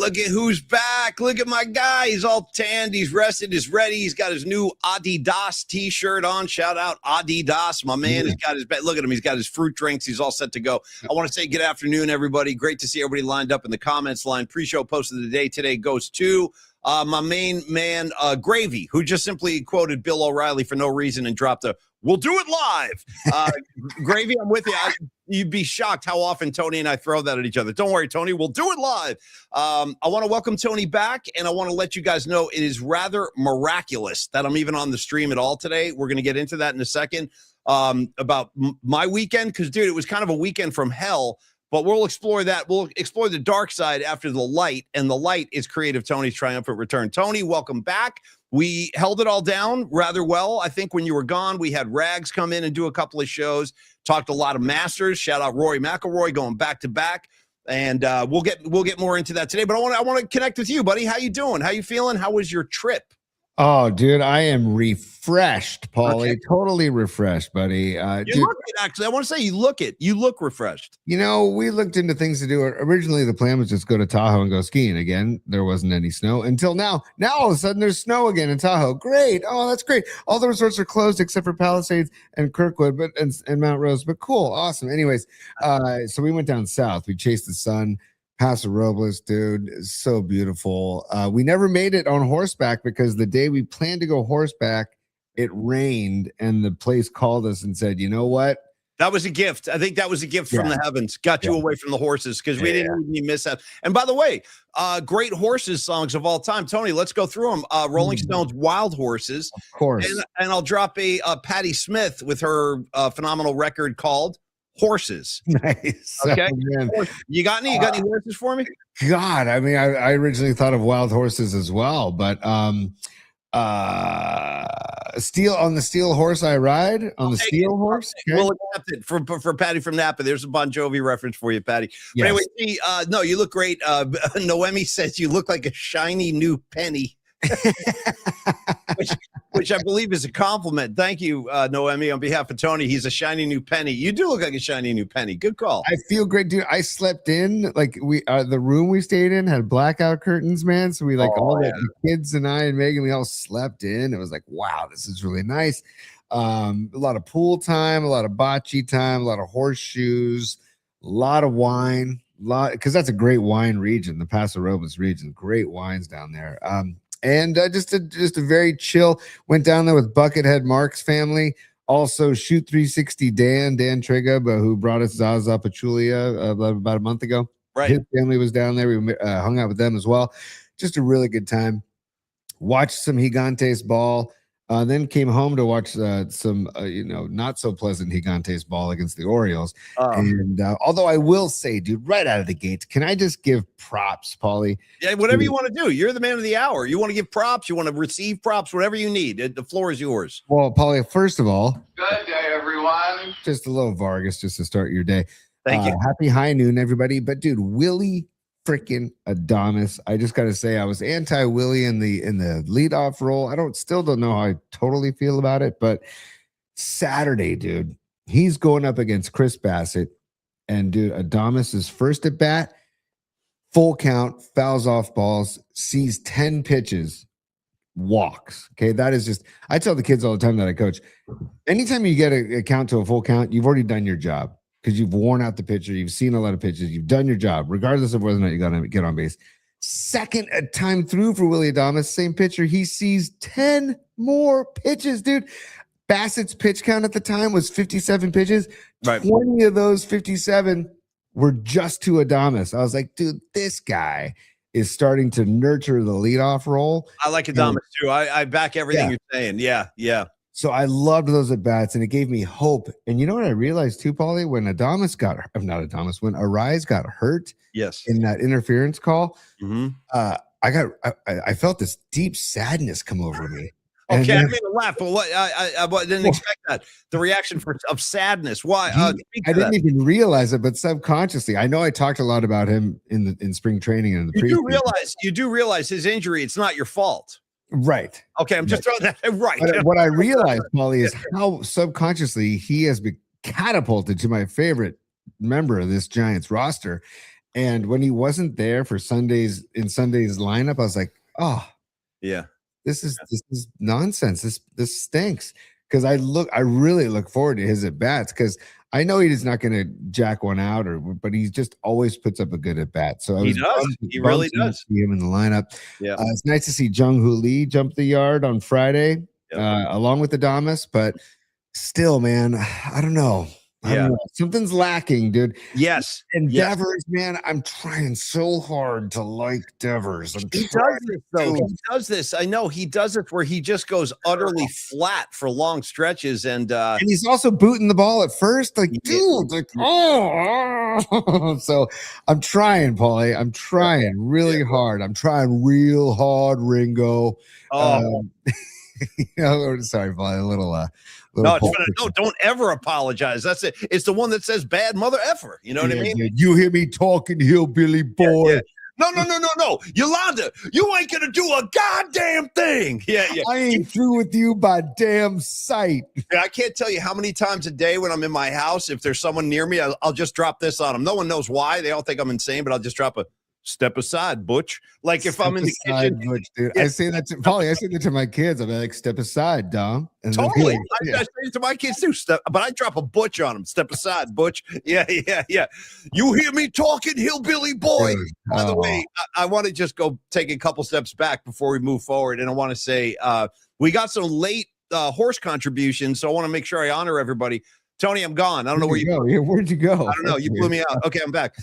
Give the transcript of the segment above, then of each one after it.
look at who's back. Look at my guy. He's all tanned. He's rested. He's ready. He's got his new Adidas t-shirt on. Shout out Adidas. My man has got his bed. Look at him. He's got his fruit drinks. He's all set to go. I want to say good afternoon, everybody. Great to see everybody lined up in the comments line. Pre-show post of the day today goes to my main man, Gravy, who just simply quoted Bill O'Reilly for no reason and dropped a "We'll do it live." Gravy, I'm with you. You'd be shocked how often Tony and I throw that at each other. Don't worry, Tony. We'll do it live. I want to welcome Tony back, and I want to let you guys know it is rather miraculous that I'm even on the stream at all today. We're going to get into that in a second about my weekend because, dude, it was kind of a weekend from hell. But we'll explore that. We'll explore the dark side after the light, and the light is Creative Tony's triumphant return. Tony, welcome back. We held it all down rather well. I think when you were gone, we had Rags come in and do a couple of shows, talked a lot of Masters. Shout out Rory McIlroy going back to back, and we'll get more into that today. But I want to connect with you, buddy. How you doing? How you feeling? How was your trip? Oh, dude, I am refreshed, Paulie. Okay. Totally refreshed, buddy. You look it, actually. I want to say you look refreshed. You know, we looked into things to do. Originally, the plan was just go to Tahoe and go skiing again. There wasn't any snow until now. Now, all of a sudden, there's snow again in Tahoe. Great. Oh, that's great. All the resorts are closed except for Palisades and Kirkwood and Mount Rose. But cool. Awesome. Anyways, so we went down south. We chased the sun. Paso Robles, dude, is so beautiful. We never made it on horseback because the day we planned to go horseback, it rained and the place called us and said, you know what? That was a gift. I think that was a gift from the heavens. Got you away from the horses because we didn't even miss that. And by the way, great horses songs of all time. Tony, let's go through them. Rolling Stones, Wild Horses. Of course. And I'll drop a Patti Smith with her phenomenal record called Horses. Nice. Okay. Oh, you got any horses for me? God, I mean, I originally thought of Wild Horses as well, but Steel Horse I Ride on the Steel Horse. Okay. We'll accept it for Patty from Napa. There's a Bon Jovi reference for you, Patty. Yes. But anyway, no, you look great. Noemi says you look like a shiny new penny. which I believe is a compliment. Thank you, Noemi, on behalf of Tony. He's a shiny new penny. You do look like a shiny new penny. Good call. I feel great, dude. I slept in like the room we stayed in had blackout curtains, man. So we the kids and I and Megan, we all slept in. It was like, wow, this is really nice. A lot of pool time, a lot of bocce time, a lot of horseshoes, a lot of wine, because that's a great wine region, the Paso Robles region. Great wines down there. And just a very chill. Went down there with Buckethead Mark's family. Also, Shoot 360 Dan Triga, who brought us Zaza Pachulia about a month ago. Right. His family was down there. We hung out with them as well. Just a really good time. Watched some Gigantes ball. Then came home to watch some, not so pleasant Gigantes ball against the Orioles. And although I will say, dude, right out of the gates, can I just give props, Paulie? Yeah, whatever you want to do. You're the man of the hour. You want to give props, you want to receive props, whatever you need. The floor is yours. Well, Paulie, first of all, good day, everyone. Just a little Vargas just to start your day. Thank you. Happy high noon, everybody. But dude, Willie freaking Adames. I just gotta say, I was anti-Willie in the leadoff role. I still don't know how I totally feel about it, but Saturday, dude, he's going up against Chris Bassett, and dude, Adames' first at bat, full count, fouls off balls, sees 10 pitches, walks. Okay, that is just. I tell the kids all the time that I coach. Anytime you get a count to a full count, you've already done your job. Because you've worn out the pitcher, you've seen a lot of pitches, you've done your job, regardless of whether or not you got to get on base. Second time through for Willie Adames, same pitcher, he sees 10 more pitches, dude. Bassett's pitch count at the time was 57 pitches. Right. 20 of those 57 were just to Adames. I was like, dude, this guy is starting to nurture the leadoff role. I like Adames too. I back everything you're saying. Yeah. So I loved those at bats, and it gave me hope. And you know what I realized too, Paulie, when when Arise got hurt, in that interference call, I felt this deep sadness come over me. Okay, I made a laugh, but what I didn't expect that. The reaction of sadness. Why? I didn't even realize it, but subconsciously, I know I talked a lot about him in spring training and in the preseason. You do realize his injury. It's not your fault. Right. Okay, I'm just throwing that right. But what I realized, Paulie, is how subconsciously he has been catapulted to my favorite member of this Giants roster. And when he wasn't there for Sunday's lineup, I was like, oh, yeah. This is nonsense. This stinks. Because I really look forward to his at bats because I know he's not going to jack one out, but he just always puts up a good at bat. So he does. He really does. See him in the lineup. Yeah, it's nice to see Jung Hoo Lee jump the yard on Friday, along with Adames. But still, man, I don't know. Something's lacking, dude. Yes. And Devers, man, I'm trying so hard to like Devers. He does this. I know he does it where he just goes utterly flat for long stretches, and he's also booting the ball at first. Like, dude, like, so I'm trying, Paulie. I'm trying really hard. I'm trying real hard, Ringo. Sorry, Paulie, a little. No, don't ever apologize. That's it. It's the one that says bad mother effer. You know what I mean? Dude, you hear me talking, hillbilly boy. Yeah. No. Yolanda, you ain't going to do a goddamn thing. Yeah. I ain't through with you by damn sight. I can't tell you how many times a day when I'm in my house, if there's someone near me, I'll just drop this on them. No one knows why. They all think I'm insane, but I'll just drop a step aside, Butch. Like if I'm in the kitchen, Butch, dude. Yeah. I say that to Paulie. I say that to my kids. I'm like, step aside, Dom. And totally. I say it to my kids too. But I drop a Butch on them. Step aside, Butch. Yeah. You hear me talking, hillbilly boy? Dude, by the way, I want to just go take a couple steps back before we move forward, and I want to say we got some late horse contributions, so I want to make sure I honor everybody. Tony, I'm gone. I don't know where you go. Yeah, where'd you go? I don't know. You blew me out. Okay, I'm back.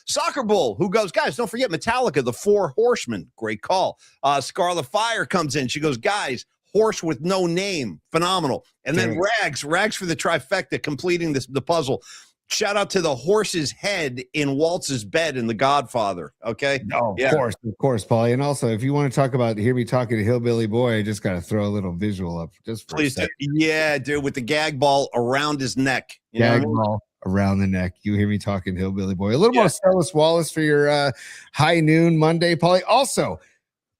Soccer Bull, who goes, guys, don't forget Metallica, the Four Horsemen. Great call. Scarlet Fire comes in. She goes, guys, horse with no name. Phenomenal. And then Rags for the trifecta, completing the puzzle. Shout out to the horse's head in Waltz's bed in The Godfather. Okay. No, of course, Paulie. And also, if you want to talk about hear me talking to hillbilly boy, I just got to throw a little visual up just for please. Yeah, dude, with the gag ball around his neck. Ball around the neck. You hear me talking hillbilly boy. A little more Marcellus Wallace for your high noon Monday, Paulie. Also,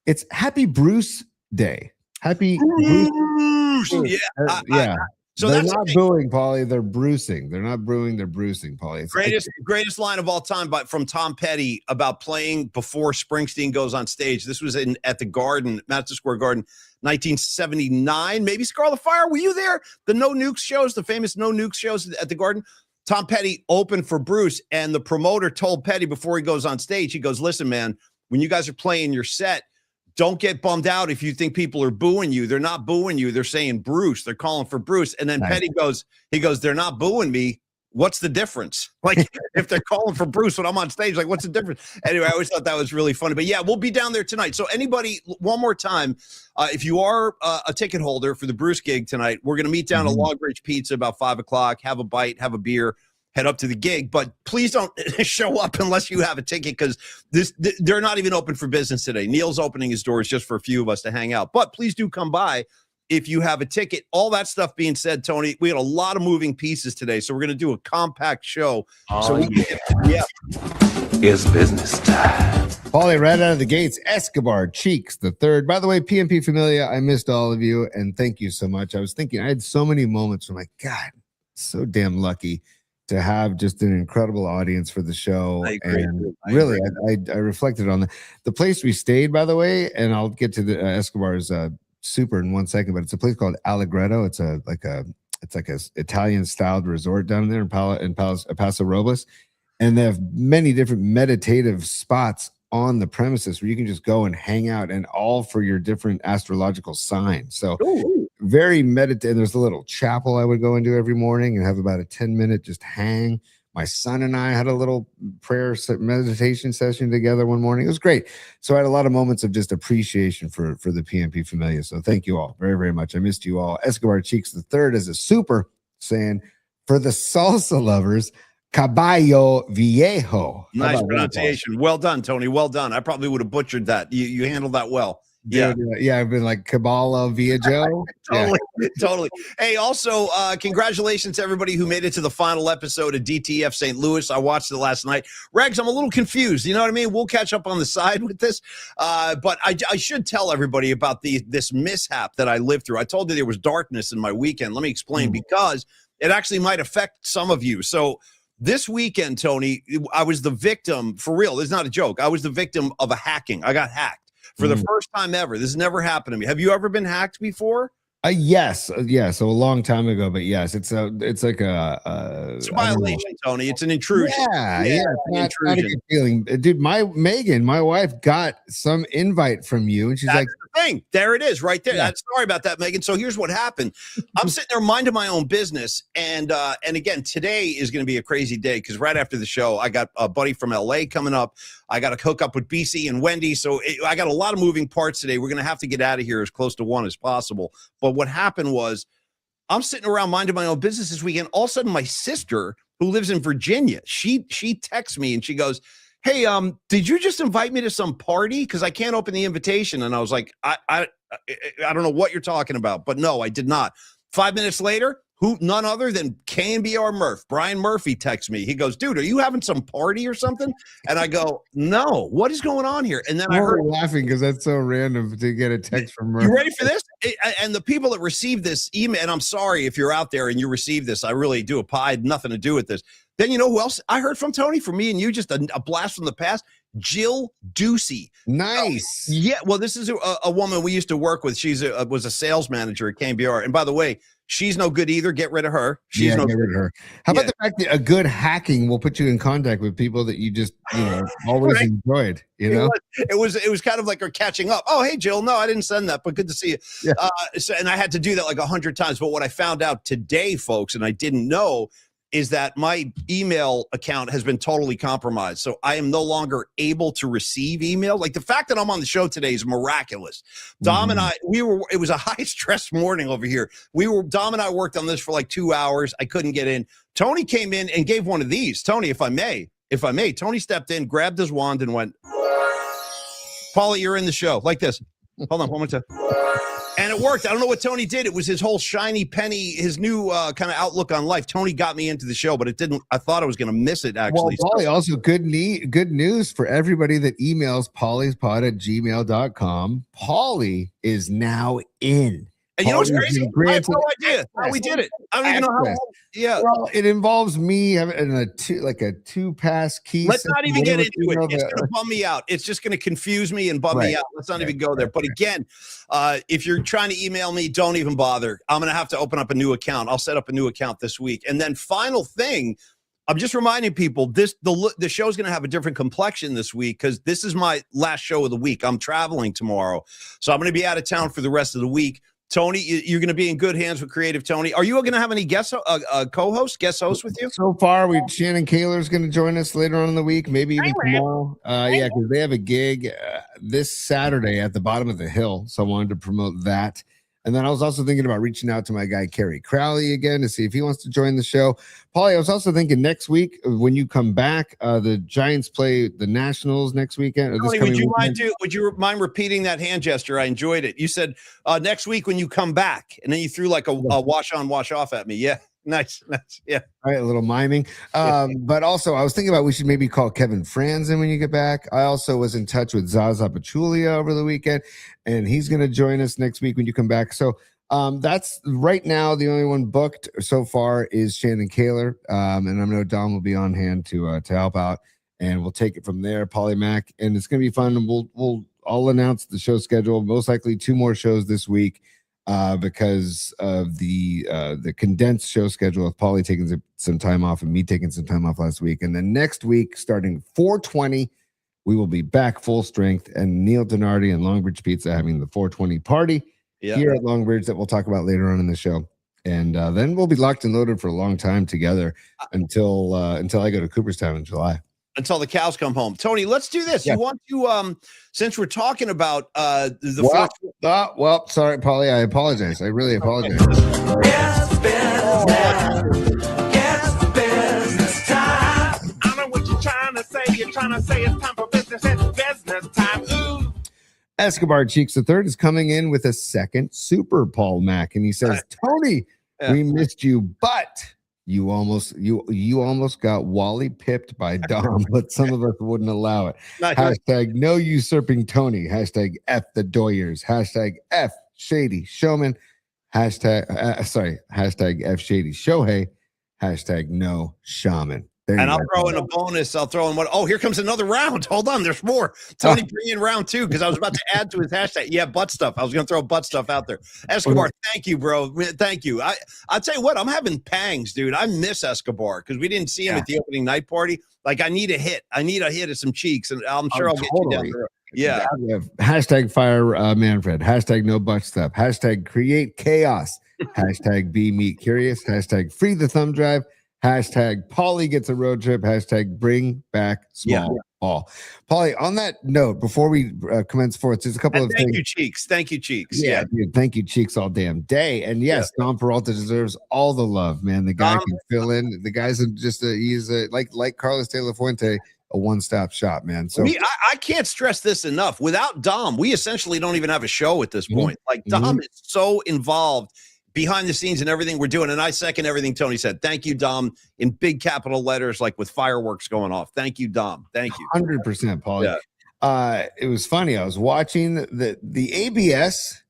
it's Happy Bruce Day. Happy Bruce. Yeah. So they're not booing, Paulie. They're bruising. They're not booing. They're bruising, Paulie. Greatest line of all time, but from Tom Petty about playing before Springsteen goes on stage. This was at the Garden, Madison Square Garden, 1979. Maybe Scarlet Fire. Were you there? The No Nukes shows, the famous No Nukes shows at the Garden. Tom Petty opened for Bruce, and the promoter told Petty before he goes on stage, he goes, "Listen, man, when you guys are playing your set, don't get bummed out if you think people are booing you. They're not booing you. They're saying Bruce. They're calling for Bruce." And then Petty goes, "They're not booing me. What's the difference? Like if they're calling for Bruce when I'm on stage, like what's the difference?" Anyway, I always thought that was really funny. But yeah, we'll be down there tonight. So anybody, one more time, if you are a ticket holder for the Bruce gig tonight, we're going to meet down at Log Bridge Pizza about 5:00, have a bite, have a beer, head up to the gig, but please don't show up unless you have a ticket because they're not even open for business today. Neil's opening his doors just for a few of us to hang out, but please do come by if you have a ticket. All that stuff being said, Tony, we had a lot of moving pieces today, so we're going to do a compact show. It's business time. Paulie, right out of the gates, Escobar Cheeks the third. By the way, PNP Familia, I missed all of you, and thank you so much. I was thinking, I had so many moments where I'm like, God, so damn lucky to have just an incredible audience for the show. I agree. And really, I reflected on the place we stayed, by the way, and I'll get to the Escobar's super in 1 second, but it's a place called Allegretto. It's like a Italian styled resort down there in Paso Robles. And they have many different meditative spots on the premises where you can just go and hang out, and all for your different astrological signs. So very meditative. And there's a little chapel I would go into every morning and have about a 10-minute just hang. My son and I had a little prayer meditation session together one morning. It was great. So I had a lot of moments of just appreciation for the PNP Familia. So thank you all very, very much. I missed you all. Escobar Cheeks the third is a super saying, for the salsa lovers, Caballo Viejo. Nice pronunciation. Well done, Tony. Well done. I probably would have butchered that. You handled that well. Dude, yeah, I've been like Caballo Viejo. Totally. Hey, also, congratulations to everybody who made it to the final episode of DTF St. Louis. I watched it last night. Regs, I'm a little confused. You know what I mean? We'll catch up on the side with this. But I should tell everybody about this mishap that I lived through. I told you there was darkness in my weekend. Let me explain, because it actually might affect some of you. So This weekend, Tony, I was the victim, for real, this is not a joke. I was the victim of a hacking. I got hacked for the first time ever. This has never happened to me. Have you ever been hacked before? Yes. So a long time ago, but yes, it's like it's a violation, Tony. It's an intrusion. Yeah, it's not a good feeling. Dude, my wife got some invite from you, and she's That's like, the thing. There it is, right there. Yeah. Sorry about that, Megan. So here's what happened. I'm sitting there minding my own business, and again, today is going to be a crazy day because right after the show, I got a buddy from LA coming up. I got to hook up with BC and Wendy, so I got a lot of moving parts today. We're going to have to get out of here as close to 1 as possible. But what happened was, I'm sitting around minding my own business this weekend. All of a sudden, my sister, who lives in Virginia, she texts me and she goes, "Hey, did you just invite me to some party? Because I can't open the invitation." And I was like, I don't know what you're talking about, but no, I did not. 5 minutes later, none other than KNBR Murph, Brian Murphy, texts me. He goes, "Dude, are you having some party or something?" And I go, "No, what is going on here?" And then I heard laughing because that's so random to get a text from Murphy. You ready for this? And the people that received this email, and I'm sorry if you're out there and you received this, I really do. I had nothing to do with this. Then you know who else I heard from, Tony? From me and you, just a blast from the past. Jill Ducey. Nice. Yeah, well, this is a woman we used to work with. She's was a sales manager at KNBR. And by the way, she's no good either. Get rid of her. She's no get rid of her. How about the fact that a good hacking will put you in contact with people that you just always enjoyed? It was kind of like her catching up. Oh, hey, Jill. No, I didn't send that, but good to see you. Yeah. And I had to do that like 100 times. But what I found out today, folks, and I didn't know, is that my email account has been totally compromised. So I am no longer able to receive email. Like the fact that I'm on the show today is miraculous. Dom and I, it was a high stress morning over here. Dom and I worked on this for like 2 hours. I couldn't get in. Tony came in and gave one of these. Tony, if I may, Tony stepped in, grabbed his wand and went, "Paulie, you're in the show," like this. Hold on, one more time. And it worked. I don't know what Tony did. It was his whole shiny penny, his new kind of outlook on life. Tony got me into the show, but it didn't. I thought I was going to miss it, actually. Well, Paulie, also good news for everybody that emails pauliespod@gmail.com. Paulie is now in. And you know what's crazy? I have no idea how we did it. I don't even know how. Yeah. Well, it involves me having a two pass key. Let's not even get into it. It's going to bum me out. It's just going to confuse me and bum me out. Let's not even go there. But again, if you're trying to email me, don't even bother. I'm going to have to open up a new account. I'll set up a new account this week. And then final thing, I'm just reminding people the show is going to have a different complexion this week because this is my last show of the week. I'm traveling tomorrow, so I'm going to be out of town for the rest of the week. Tony, you're going to be in good hands with Creative Tony. Are you going to have any guest hosts with you? So far, Shannon Kaler's going to join us later on in the week, maybe even tomorrow. Yeah, because they have a gig this Saturday at the bottom of the hill. So I wanted to promote that. And then I was also thinking about reaching out to my guy, Kerry Crowley, again to see if he wants to join the show. Paulie, I was also thinking next week when you come back, the Giants play the Nationals next weekend. Tony, would you mind repeating that hand gesture? I enjoyed it. You said next week when you come back, and then you threw like a wash on, wash off at me. Yeah. Nice. Yeah. All right, a little miming. But also, I was thinking about we should maybe call Kevin Franzen when you get back. I also was in touch with Zaza Pachulia over the weekend, and he's going to join us next week when you come back. So that's right now the only one booked so far is Shannon Kaler, and I know Dom will be on hand to help out, and we'll take it from there. Paulie Mac, and it's going to be fun. And I'll announce the show schedule. Most likely 2 more shows this week. Because of the condensed show schedule with Paulie taking some time off and me taking some time off last week. And then next week, starting 420, we will be back full strength. And Neil Donardi and Longbridge Pizza having the 420 party here at Longbridge that we'll talk about later on in the show. And then we'll be locked and loaded for a long time together until I go to Cooperstown in July. Until the cows come home. Tony, let's do this. Yeah. You want to, since we're talking about well, sorry, Paulie, I apologize. I really apologize. Business time. I know what you're trying to say. You're trying to say it's time for business. It's business time. Ooh. Escobar Cheeks III is coming in with a second Super Paul Mac, and he says, Tony, we missed you, but you almost got Wally pipped by Dom, but some of us wouldn't allow it. Hashtag no usurping Tony. Hashtag F the Doyers. Hashtag F Shady Showman. Hashtag F Shady Shohei. Hashtag no shaman. There And you I'll go. throw in a bonus. I'll throw in one. Oh, here comes another round. Hold on. There's more. Tony, bring in round 2 because I was about to add to his hashtag. Yeah, butt stuff. I was going to throw butt stuff out there. Escobar, thank you, bro. Thank you. I'll tell you what. I'm having pangs, dude. I miss Escobar because we didn't see him at the opening night party. Like, I need a hit. I need a hit of some cheeks, and I'm sure I'll get you down the road. Yeah. Hashtag fire Manfred. Hashtag no butt stuff. Hashtag create chaos. Hashtag be meet curious. Hashtag free the thumb drive. Hashtag Paulie gets a road trip. Hashtag bring back small ball. Paulie, on that note, before we commence forth, there's a couple of Thank things. you, Cheeks. Thank you, Cheeks. Yeah, dude, thank you, Cheeks, all damn day. And yes, Dom Peralta deserves all the love, man. The guy can fill in. The guy's he's like Carlos De La Fuente, a one-stop shop, man. So I can't stress this enough. Without Dom, we essentially don't even have a show at this point. Like, Dom is so involved behind the scenes and everything we're doing. And I second everything Tony said. Thank you, Dom, in big capital letters, like with fireworks going off. Thank you, Dom. Thank you. 100%, Paulie. Yeah. It was funny. I was watching the ABS.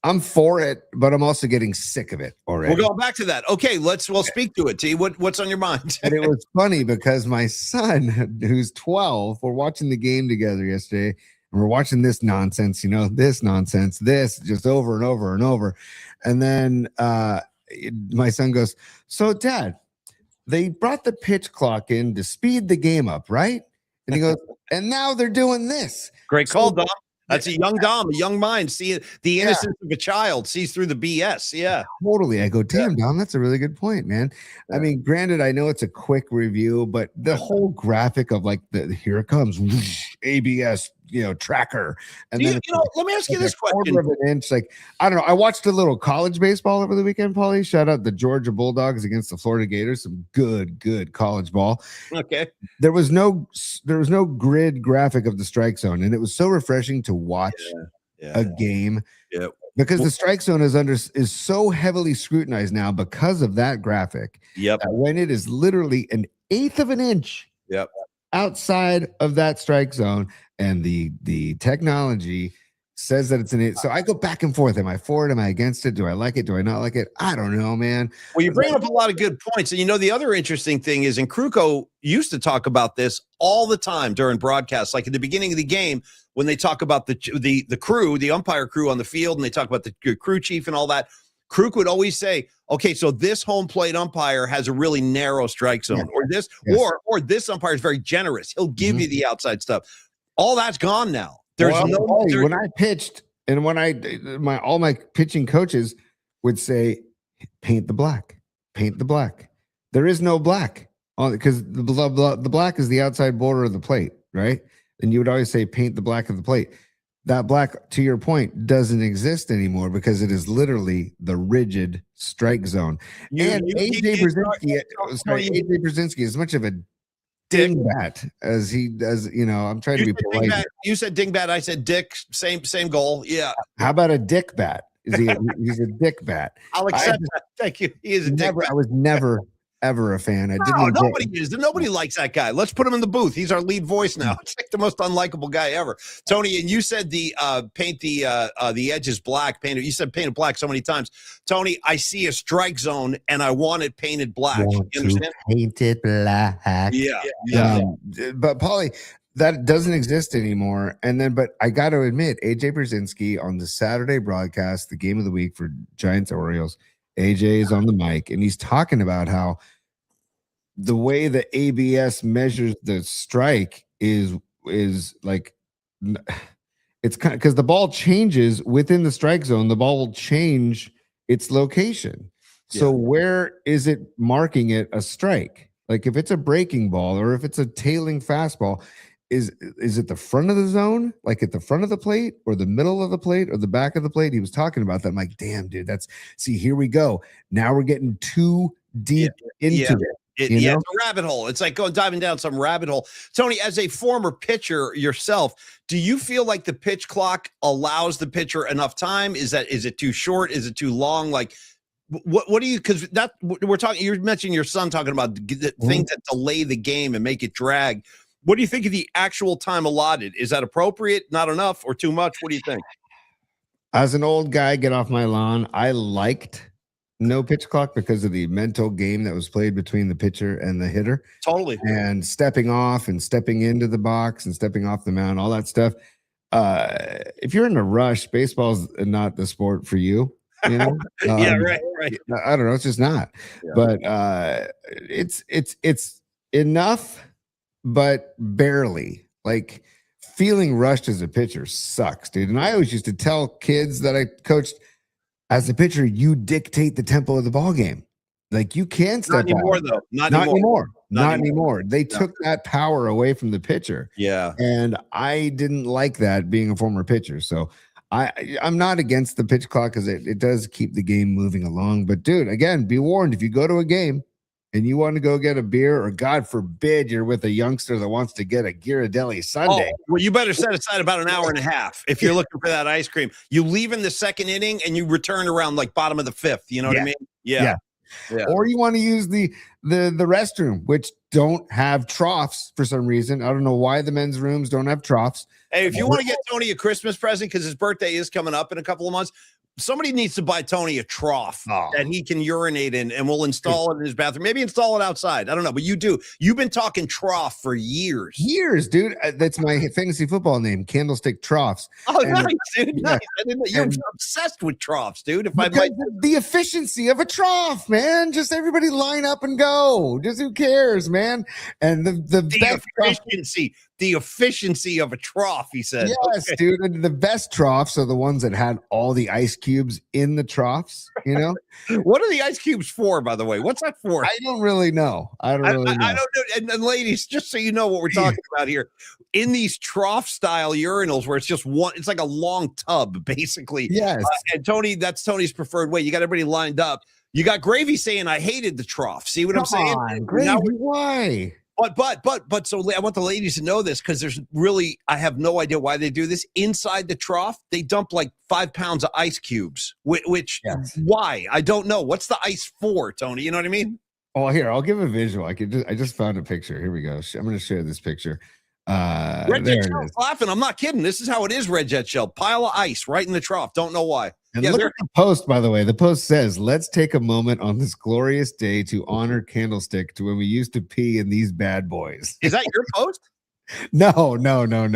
I'm for it, but I'm also getting sick of it already. We're going back to that. Okay, we'll speak to it. T, what's on your mind? And it was funny because my son, who's 12, we're watching the game together yesterday, and we're watching this nonsense, this just over and over and over. And then my son goes, "So, Dad, they brought the pitch clock in to speed the game up, right?" And he goes, "And now they're doing this." Great call, Dom. That's a young Dom, a young mind. See the innocence of a child, sees through the BS. Yeah, totally. I go, damn, Dom, that's a really good point, man. I mean, granted, I know it's a quick review, but the whole graphic of like here it comes, whoosh, ABS, tracker, and then let me ask you this question. Quarter of an inch, like I don't know. I watched a little college baseball over the weekend, Paulie. Shout out the Georgia Bulldogs against the Florida Gators. Some good college ball. Okay. There was no grid graphic of the strike zone, and it was so refreshing to watch a game because the strike zone is so heavily scrutinized now because of that graphic. Yep. When it is literally an eighth of an inch outside of that strike zone, and the technology says that it's an it. So I go back and forth. Am I for it? Am I against it? Do I like it? Do I not like it? I don't know, man. Well, you bring up a lot of good points. And the other interesting thing is, and Kruko used to talk about this all the time during broadcasts, like at the beginning of the game, when they talk about the crew, the umpire crew on the field, and they talk about the crew chief and all that. Kruk would always say, okay, so this home plate umpire has a really narrow strike zone, or this, or this umpire is very generous. He'll give you the outside stuff. All that's gone now. There's when I pitched, and when all my pitching coaches would say, paint the black. There is no black on because the black is the outside border of the plate, right? And you would always say, paint the black of the plate. That black, to your point, doesn't exist anymore because it is literally the rigid strike zone. AJ Brzezinski, as much of a dingbat as he does, I'm trying to be polite. You said dingbat, I said dick. Same goal. Yeah. How about a dick bat? He's a dick bat. I'll accept that. Thank you. He is a dick bat. I was never ever a fan. Nobody likes that guy. Let's put him in the booth. He's our lead voice now. It's like the most unlikable guy ever. Tony, and you said paint the edges black. You said paint it black so many times. Tony, I see a strike zone and I want it painted black. You understand? Paint it black. Yeah. But Paulie, that doesn't exist anymore. But I got to admit, AJ Brzezinski on the Saturday broadcast, the game of the week for Giants Orioles, AJ is on the mic and he's talking about how the way the ABS measures the strike is like it's kind of because the ball changes within the strike zone, the ball will change its location. So where is it marking it a strike? Like if it's a breaking ball or if it's a tailing fastball, is it the front of the zone, like at the front of the plate, or the middle of the plate, or the back of the plate? He was talking about that. I'm like, damn, dude, here we go. Now we're getting too deep into it. It's a rabbit hole. It's like diving down some rabbit hole. Tony, as a former pitcher yourself, do you feel like the pitch clock allows the pitcher enough time? Is it too short? Is it too long? Like, what do you? Because that we're talking. You mentioned your son talking about things that delay the game and make it drag. What do you think of the actual time allotted? Is that appropriate? Not enough or too much? What do you think? As an old guy, get off my lawn. I liked no pitch clock because of the mental game that was played between the pitcher and the hitter. Totally. And stepping off and stepping into the box and stepping off the mound, all that stuff. If you're in a rush, baseball's not the sport for you. You know? Yeah, right. I don't know. It's just not. Yeah. But it's enough, but barely. Like feeling rushed as a pitcher sucks, dude. And I always used to tell kids that I coached, as a pitcher, you dictate the tempo of the ball game. Like you can step Not anymore, out. though. Not anymore. They took that power away from the pitcher. Yeah. And I didn't like that being a former pitcher. So I'm not against the pitch clock because it does keep the game moving along. But dude, again, be warned, if you go to a game and you want to go get a beer, or God forbid you're with a youngster that wants to get a Ghirardelli sundae. Oh, well, you better set aside about an hour and a half if you're looking for that ice cream. You leave in the second inning and you return around like bottom of the fifth. You know what I mean? Yeah. Or you want to use the restroom, which don't have troughs for some reason. I don't know why the men's rooms don't have troughs. Hey, if you want to get Tony a Christmas present, because his birthday is coming up in a couple of months, somebody needs to buy Tony a trough that he can urinate in, and we'll install it in his bathroom. Maybe install it outside. I don't know, but you do. You've been talking trough for years. Years, dude. That's my fantasy football name, Candlestick Troughs. Oh, nice, dude. Nice. I didn't know. You're obsessed with troughs, dude. If I might, the efficiency of a trough, man. Just everybody line up and go. Just who cares, man? And the efficiency of a trough, he said. Yes, dude. And the best troughs are the ones that had all the ice cubes in the troughs, you know? What are the ice cubes for, by the way? What's that for? I don't really know. I don't know. I don't know. And ladies, just so you know what we're talking about here, in these trough style urinals where it's just one, it's like a long tub, basically. Yes. And Tony, that's Tony's preferred way. You got everybody lined up. You got Gravy saying, I hated the trough. See what I'm saying? Gravy, why? But so I want the ladies to know this, because I have no idea why they do this. Inside the trough, they dump like 5 pounds of ice cubes, why? I don't know. What's the ice for, Tony? You know what I mean? Oh, here, I'll give a visual. I just found a picture. Here we go. I'm going to share this picture. Red Jet Shell's laughing. I'm not kidding. This is how it is, Red Jet Shell. Pile of ice right in the trough. Don't know why. And look at the post, by the way. The post says, let's take a moment on this glorious day to honor Candlestick to when we used to pee in these bad boys. Is that your post? No.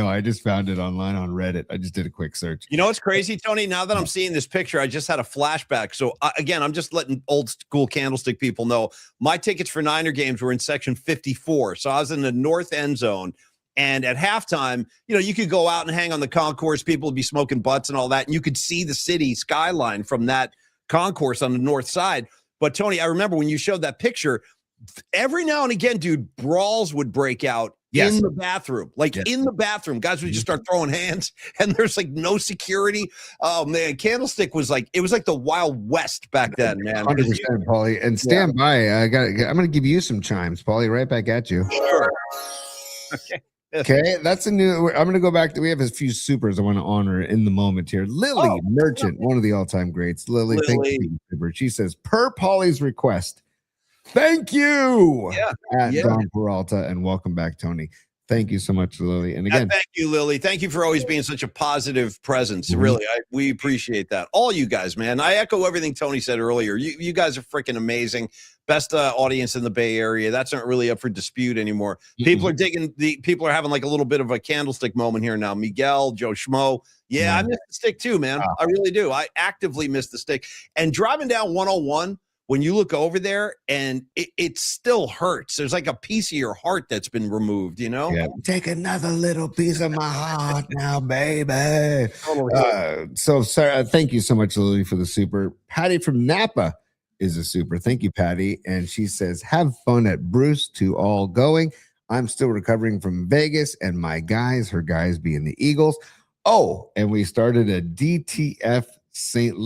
I just found it online on Reddit. I just did a quick search. You know what's crazy, Tony? Now that I'm seeing this picture, I just had a flashback. So again, I'm just letting old school Candlestick people know my tickets for Niner games were in section 54. So I was in the north end zone. And at halftime, you could go out and hang on the concourse. People would be smoking butts and all that. And you could see the city skyline from that concourse on the north side. But Tony, I remember when you showed that picture, every now and again, dude, brawls would break out in the bathroom. In the bathroom, guys would just start throwing hands, and there's like no security. Oh man, Candlestick was like the Wild West back then, man. 100%, Paulie. And stand by. I'm going to give you some chimes, Paulie. Right back at you. Sure. Okay, that's a new. I'm going to go back to. We have a few supers I want to honor in the moment here. Lily Merchant, one of the all-time greats. Lily. Thank you. She says, per Paulie's request, thank you. Don Peralta, and welcome back, Tony. Thank you so much, Lily. And again, thank you, Lily. Thank you for always being such a positive presence. Really, we appreciate that. All you guys, man. I echo everything Tony said earlier. You guys are freaking amazing. Best audience in the Bay Area. That's not really up for dispute anymore. People are having like a little bit of a Candlestick moment here now. Miguel, Joe Schmo. Yeah, I miss the stick too, man. I really do. I actively miss the stick. And driving down 101, when you look over there, and it still hurts. There's like a piece of your heart that's been removed, Yeah. Take another little piece of my heart now, baby. So, Sarah, thank you so much, Lily, for the super. Patty from Napa is a super. Thank you, Patty. And she says, have fun at Bruce to all going. I'm still recovering from Vegas, and my guys, her guys being the Eagles. Oh, and we started a DTF St.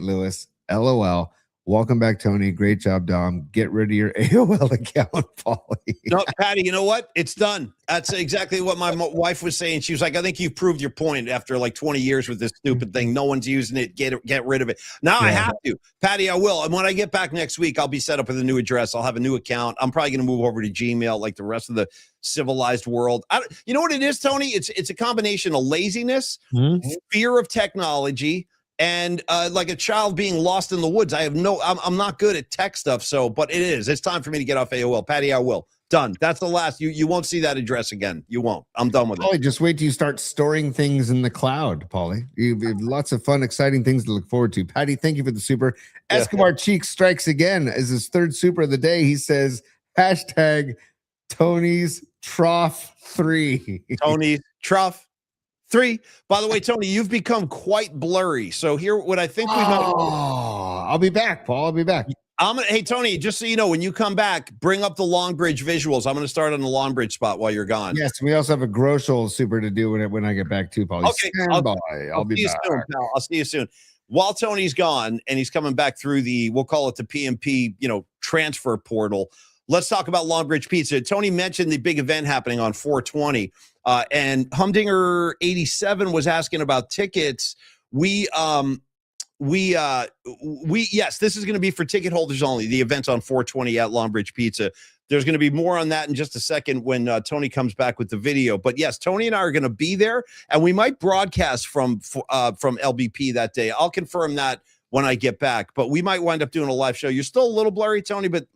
Louis. LOL. Welcome back, Tony. Great job, Dom. Get rid of your AOL account, Paulie. No, Patty, you know what? It's done. That's exactly what my wife was saying. She was like, I think you've proved your point after like 20 years with this stupid thing. No one's using it. Get rid of it. Now I have to. Patty, I will. And when I get back next week, I'll be set up with a new address. I'll have a new account. I'm probably going to move over to Gmail like the rest of the civilized world. You know what it is, Tony? It's a combination of laziness, fear of technology, and like a child being lost in the woods. I'm not good at tech stuff, but it is. It's time for me to get off AOL. Patty, I will. Done. That's the last. You won't see that address again. You won't. I'm done with it. Paulie, just wait till you start storing things in the cloud, Paulie. You have lots of fun, exciting things to look forward to. Patty, thank you for the super. Yeah. Escobar Cheeks strikes again as his third super of the day. He says, hashtag Tony's Trough 3. Tony's Trough 3. By the way, Tony, you've become quite blurry. So here, what I think we might. I'll be back, Paul. I'll be back. Hey, Tony, just so you know, when you come back, bring up the Long Bridge visuals. I'm going to start on the Long Bridge spot while you're gone. Yes, we also have a Groschel super to do when I get back too, Paul. Okay, I'll be back. Soon, pal. I'll see you soon. While Tony's gone and he's coming back through we'll call it the PMP, transfer portal. Let's talk about Long Bridge Pizza. Tony mentioned the big event happening on 420, and Humdinger 87 was asking about tickets. Yes, this is going to be for ticket holders only. The event's on 420 at Long Bridge Pizza. There's going to be more on that in just a second when Tony comes back with the video. But yes, Tony and I are going to be there, and we might broadcast from LBP that day. I'll confirm that when I get back, but we might wind up doing a live show. You're still a little blurry, Tony, but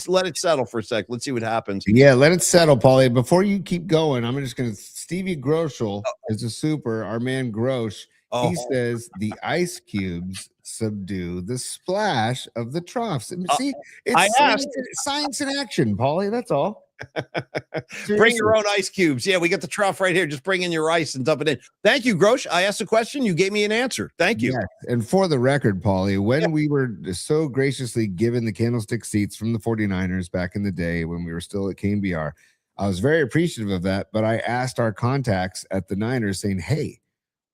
let it settle for a sec. Let's see what happens. Yeah, let it settle, Paulie. Before you keep going, I'm just going to Stevie Groschel is a super. Our man Grosch. He says the ice cubes subdue the splash of the troughs. See, it's science in action, Paulie. That's all. Bring your own ice cubes. Yeah, we got the trough right here. Just bring in your ice and dump it in. Thank you, Grosch. I asked a question. You gave me an answer. Thank you. Yes. And for the record, Paulie, when we were so graciously given the candlestick seats from the 49ers back in the day when we were still at KBR, I was very appreciative of that. But I asked our contacts at the Niners saying, hey,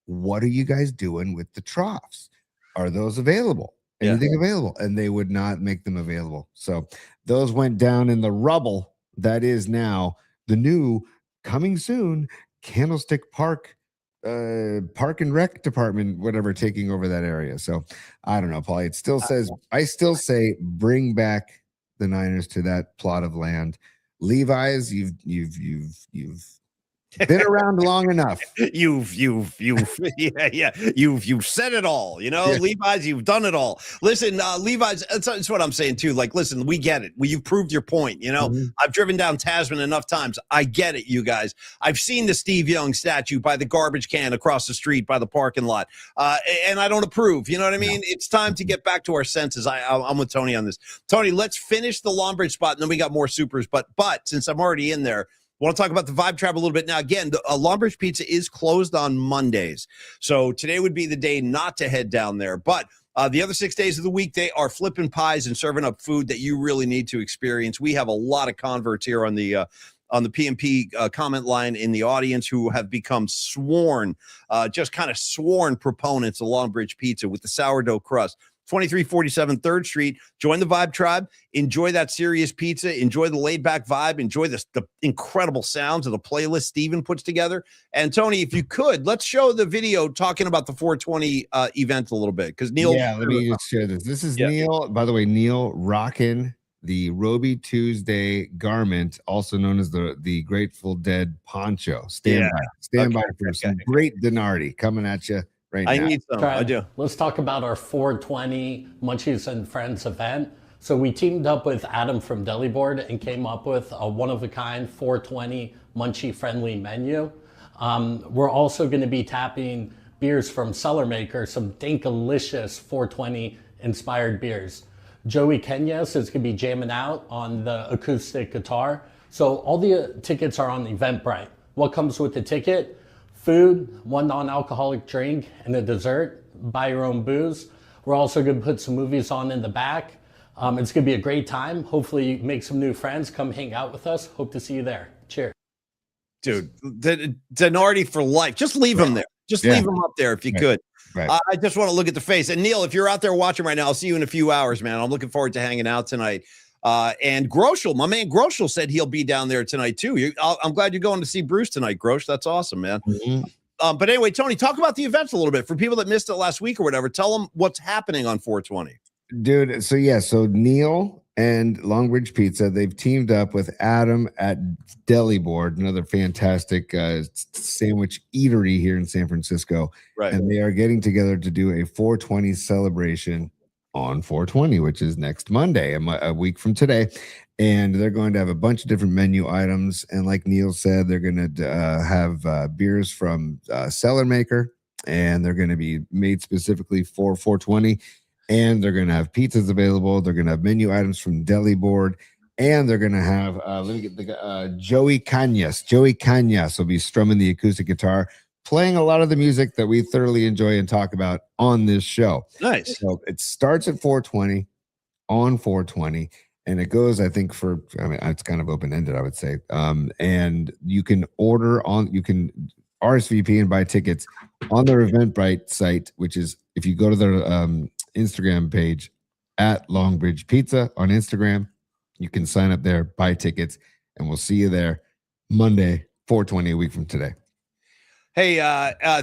what are you guys doing with the troughs? Are those available? Anything available? And they would not make them available. So those went down in the rubble. That is now the new coming soon Candlestick Park Park and Rec department, whatever, taking over that area. So I don't know, Paulie. It still says, I still say bring back the Niners to that plot of land. Levi's, you've been around long enough. You've said it all. Levi's, you've done it all. Listen, Levi's, that's what I'm saying too. Like, listen, we get it. You've proved your point. I've driven down Tasman enough times. I get it, you guys. I've seen the Steve Young statue by the garbage can across the street by the parking lot, and I don't approve. You know what I mean? It's time to get back to our senses. I'm with Tony on this. Tony, let's finish the Long Bridge spot, and then we got more supers. But since I'm already in there, I want to talk about the Vibe Trap a little bit. Now, again, the Long Bridge Pizza is closed on Mondays. So today would be the day not to head down there. But the other 6 days of the week, they are flipping pies and serving up food that you really need to experience. We have a lot of converts here on the PMP comment line in the audience who have become sworn proponents of Long Bridge Pizza with the sourdough crust. 2347 3rd Street. Join the Vibe Tribe. Enjoy that serious pizza. Enjoy the laid-back vibe. Enjoy the incredible sounds of the playlist Steven puts together. And, Tony, if you could, let's show the video talking about the 420 event a little bit. Because Neil... Yeah, let me just share this. This is Neil. By the way, Neil rocking the Roby Tuesday garment, also known as the Grateful Dead poncho. Stand by for some great Denardi coming at you. Right I now. need some. I do. Let's talk about our 420 Munchies and Friends event. So we teamed up with Adam from Deli Board and came up with a one-of-a-kind 420 munchie-friendly menu. We're also going to be tapping beers from Cellar Maker, some dinkalicious 420-inspired beers. Joey Kenyas is going to be jamming out on the acoustic guitar. So all the tickets are on Eventbrite. What comes with the ticket? Food, one non-alcoholic drink, and a dessert. Buy your own booze. We're also going to put some movies on in the back. It's going to be a great time. Hopefully make some new friends. Come hang out with us. Hope to see you there. Cheers. Dude, Denardi for life. Just leave him there. Just leave him up there if you could. Right. I just want to look at the face. And Neil, if you're out there watching right now, I'll see you in a few hours, man. I'm looking forward to hanging out tonight. And Groschel, my man Groschel said he'll be down there tonight too. I'm glad you're going to see Bruce tonight, Grosch. That's awesome, man. Mm-hmm. But anyway, Tony, talk about the events a little bit for people that missed it last week or whatever. Tell them what's happening on 420. Dude, so Neil and Longbridge Pizza. They've teamed up with Adam at Deli Board, another fantastic sandwich eatery here in San Francisco. Right. And they are getting together to do a 420 celebration on 420, which is next Monday, a week from today. And they're going to have a bunch of different menu items. And like Neil said, they're going to have beers from Cellar Maker, and they're going to be made specifically for 420. And they're going to have pizzas available. They're going to have menu items from Deli Board. And they're going to have, let me get the Joey Cañas. Joey Cañas will be strumming the acoustic guitar, playing a lot of the music that we thoroughly enjoy and talk about on this show. Nice. So it starts at 420 on 420. And it goes, I think, it's kind of open-ended, I would say. And you can you can RSVP and buy tickets on their Eventbrite site, which is, if you go to their Instagram page at Longbridge Pizza on Instagram, you can sign up there, buy tickets, and we'll see you there Monday, 420, a week from today. Hey,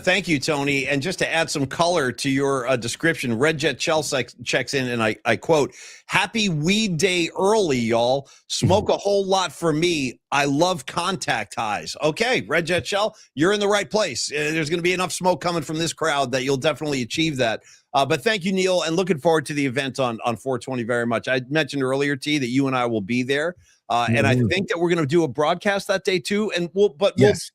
thank you, Tony. And just to add some color to your description, Red Jet Shell checks in, and I quote, "Happy weed day early, y'all. Smoke a whole lot for me. I love contact highs." Okay, Red Jet Shell, you're in the right place. There's going to be enough smoke coming from this crowd that you'll definitely achieve that. But thank you, Neil, and looking forward to the event on 420 very much. I mentioned earlier, T, that you and I will be there. And I think that we're going to do a broadcast that day too. And we'll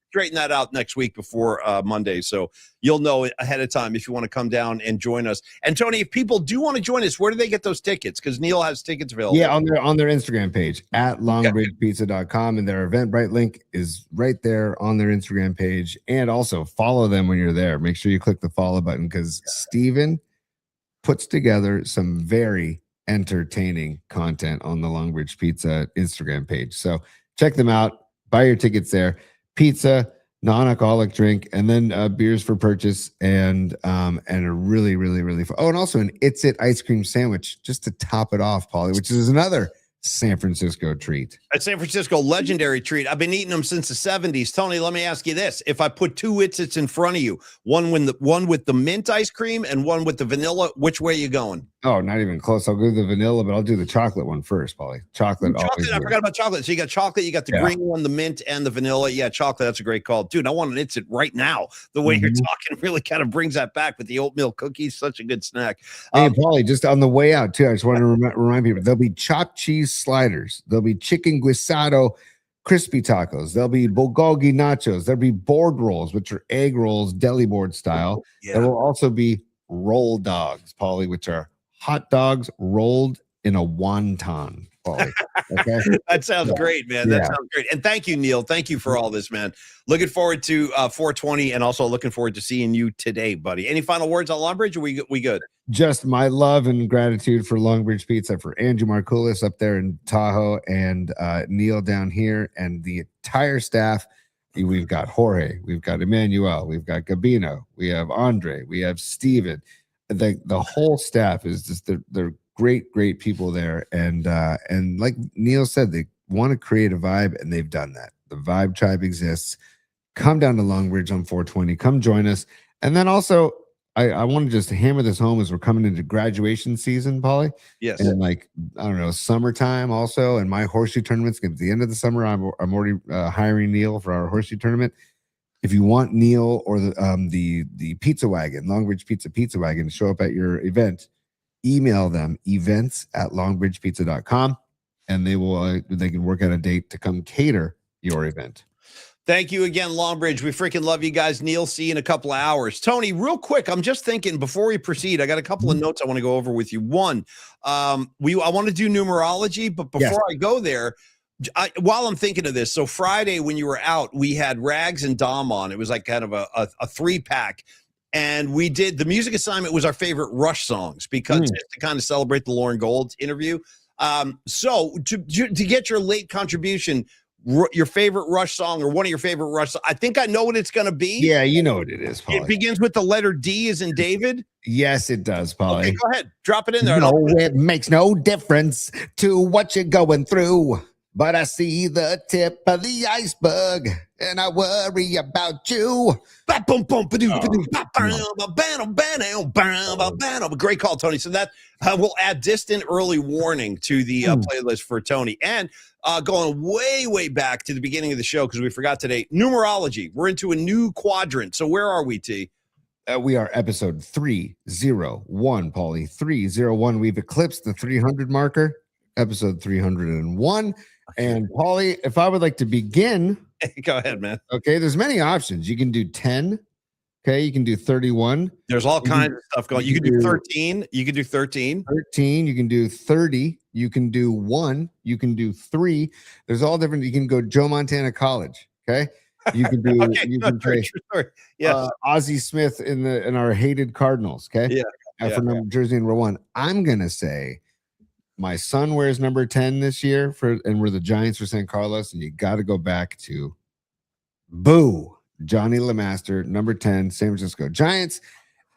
straighten that out next week before Monday. So you'll know ahead of time if you want to come down and join us. And Tony, if people do want to join us, where do they get those tickets? Because Neil has tickets available. Yeah, on their Instagram page at longbridgepizza.com, and their Eventbrite link is right there on their Instagram page. And also follow them when you're there. Make sure you click the follow button, because Steven puts together some very entertaining content on the Longbridge Pizza Instagram page. So check them out, buy your tickets there. Pizza, non-alcoholic drink, and then beers for purchase, and a really, really, really fun. Oh, and also an It's It ice cream sandwich just to top it off, Paulie, which is another San Francisco treat. A San Francisco legendary treat. I've been eating them since the 70s. Tony, let me ask you this. If I put two It's in front of you, one with the mint ice cream and one with the vanilla, which way are you going? Oh, not even close. I'll go the vanilla, but I'll do the chocolate one first, Paulie. Chocolate. I forgot about chocolate. So you got chocolate, you got the green one, the mint, and the vanilla. Yeah, chocolate. That's a great call. Dude, I want an It's It right now. The way you're talking really kind of brings that back with the oatmeal cookies. Such a good snack. Hey, Paulie, just on the way out, too, I just want to remind people, there'll be chopped cheese sliders. There'll be chicken guisado crispy tacos. There'll be bulgogi nachos. There'll be board rolls, which are egg rolls, deli board style. Yeah. There will also be roll dogs, Paulie, which are hot dogs rolled in a wonton, Paulie. Okay? That sounds great, man. That sounds great. And thank you, Neil. Thank you for all this, man. Looking forward to 420, and also looking forward to seeing you today, buddy. Any final words on Longbridge? Or we good? Just my love and gratitude for Longbridge Pizza, for Andrew Markoulis up there in Tahoe, and Neil down here, and the entire staff. We've got Jorge, we've got Emmanuel, we've got Gabino, we have Andre, we have Steven. The whole staff is just they're great people there, and like Neil said, they want to create a vibe, and they've done that. The Vibe Tribe exists. Come down to Longbridge on 420. Come join us, and then also I want to just hammer this home as we're coming into graduation season, Paulie. Yes, and I don't know, summertime also, and my horseshoe tournaments at the end of the summer. I'm already hiring Neil for our horseshoe tournament. If you want Neil or the pizza wagon, Longbridge Pizza wagon, to show up at your event, email them events@longbridgepizza.com, and they can work out a date to come cater your event. Thank you again, Longbridge. We freaking love you guys. Neil, see you in a couple of hours. Tony, real quick, I'm just thinking before we proceed, I got a couple of notes I want to go over with you. One, I want to do numerology, but before I go there, while I'm thinking of this, so Friday when you were out, we had Rags and Dom on. It was like kind of a 3-pack. And we did the music assignment was our favorite Rush songs, because just to kind of celebrate the Lauren Gold interview. So to get your late contribution, your favorite Rush song, or one of your favorite Rush songs, I think I know what it's going to be. Yeah, you know what it is, Paulie. It begins with the letter D as in David. Yes, it does, Paulie. Okay, go ahead. Drop it in there. No, it makes no difference to what you're going through. but I see the tip of the iceberg, and I worry about you. Great call, Tony. So that will add distant early warning to the playlist for Tony. And going way, way back to the beginning of the show, because we forgot today, numerology. We're into a new quadrant. So where are we, T? We are episode 301, Paulie. 301. We've eclipsed the 300 marker, episode 301. And Paulie, if I would like to begin, Go ahead, man. okay, there's many options. You can do 10. Okay, you can do 31. There's all kinds of stuff going. You can do 13. You can do 13. 13. You can do 30. You can do 1. You can do 3. There's all different. You can go Joe Montana College. Okay. You can do. Okay, you can play yeah. Ozzie Smith in our hated Cardinals. Okay. Yeah. For jersey number 1. I'm gonna say my son wears number 10 this year and we're the Giants for San Carlos, and you got to go back to Johnny LeMaster, number 10, San Francisco Giants.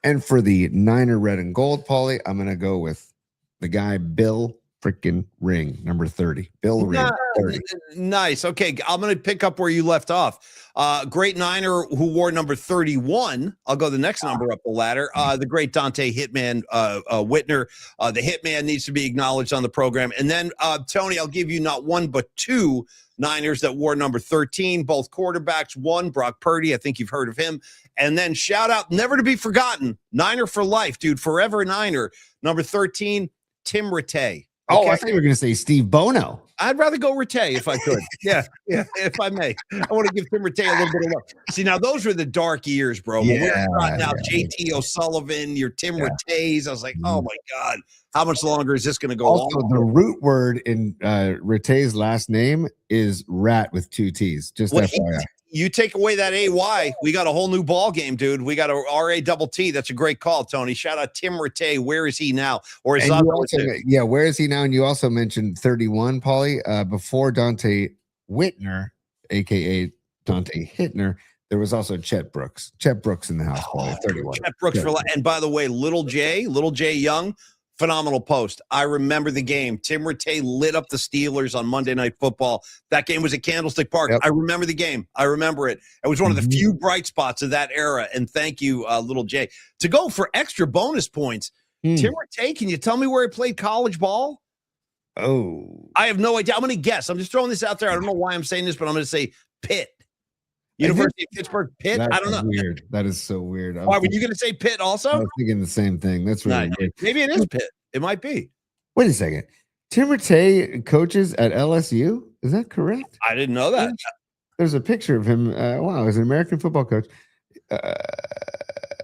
And for the Niner red and gold, Paulie, I'm gonna go with the guy Bill freaking Ring, number 30. Bill Ring. 30. Nice. Okay, I'm going to pick up where you left off. Great Niner who wore number 31. I'll go the next number up the ladder. The great Dante Hitman Whitner. The Hitman needs to be acknowledged on the program. And then, Tony, I'll give you not one but two Niners that wore number 13, both quarterbacks. One, Brock Purdy. I think you've heard of him. And then shout out, never to be forgotten, Niner for life, dude. Forever Niner. Number 13, Tim Rattay. Oh, I thought you were going to say Steve Bono. I'd rather go Rattay if I could. Yeah, if I may. I want to give Tim Rattay a little bit of love. See, now those were the dark years, bro. When we were trotting out JT O'Sullivan, your Tim Rattays. I was like, oh my God, how much longer is this going to go Also, on? the root word in Rattay's last name is rat with 2 T's. Just FYI. You take away that AY, we got a whole new ball game, dude. We got a RATT. That's a great call, Tony. Shout out Tim Rattay. Where is he now? Or is where is he now? And you also mentioned 31, Paulie. Before Dante Whitner, aka Dante Hittner, there was also Chet Brooks. Chet Brooks in the house, Paulie. 31. Chet Brooks and by the way, Little J Young. Phenomenal post. I remember the game. Tim Rattay lit up the Steelers on Monday Night Football. That game was at Candlestick Park. Yep. I remember the game. I remember it. It was one of the few bright spots of that era. And thank you, Little J. To go for extra bonus points, Tim Rattay, can you tell me where he played college ball? Oh. I have no idea. I'm going to guess. I'm just throwing this out there. I don't know why I'm saying this, but I'm going to say Pitt. University of Pittsburgh, Pitt. I don't know. Weird. That is so weird. Why were you going to say Pitt also? I was thinking the same thing. That's really weird. Maybe it is Pitt. It might be. Wait a second. Tim Rattay coaches at LSU. Is that correct? I didn't know that. There's a picture of him. Wow, he's an American football coach.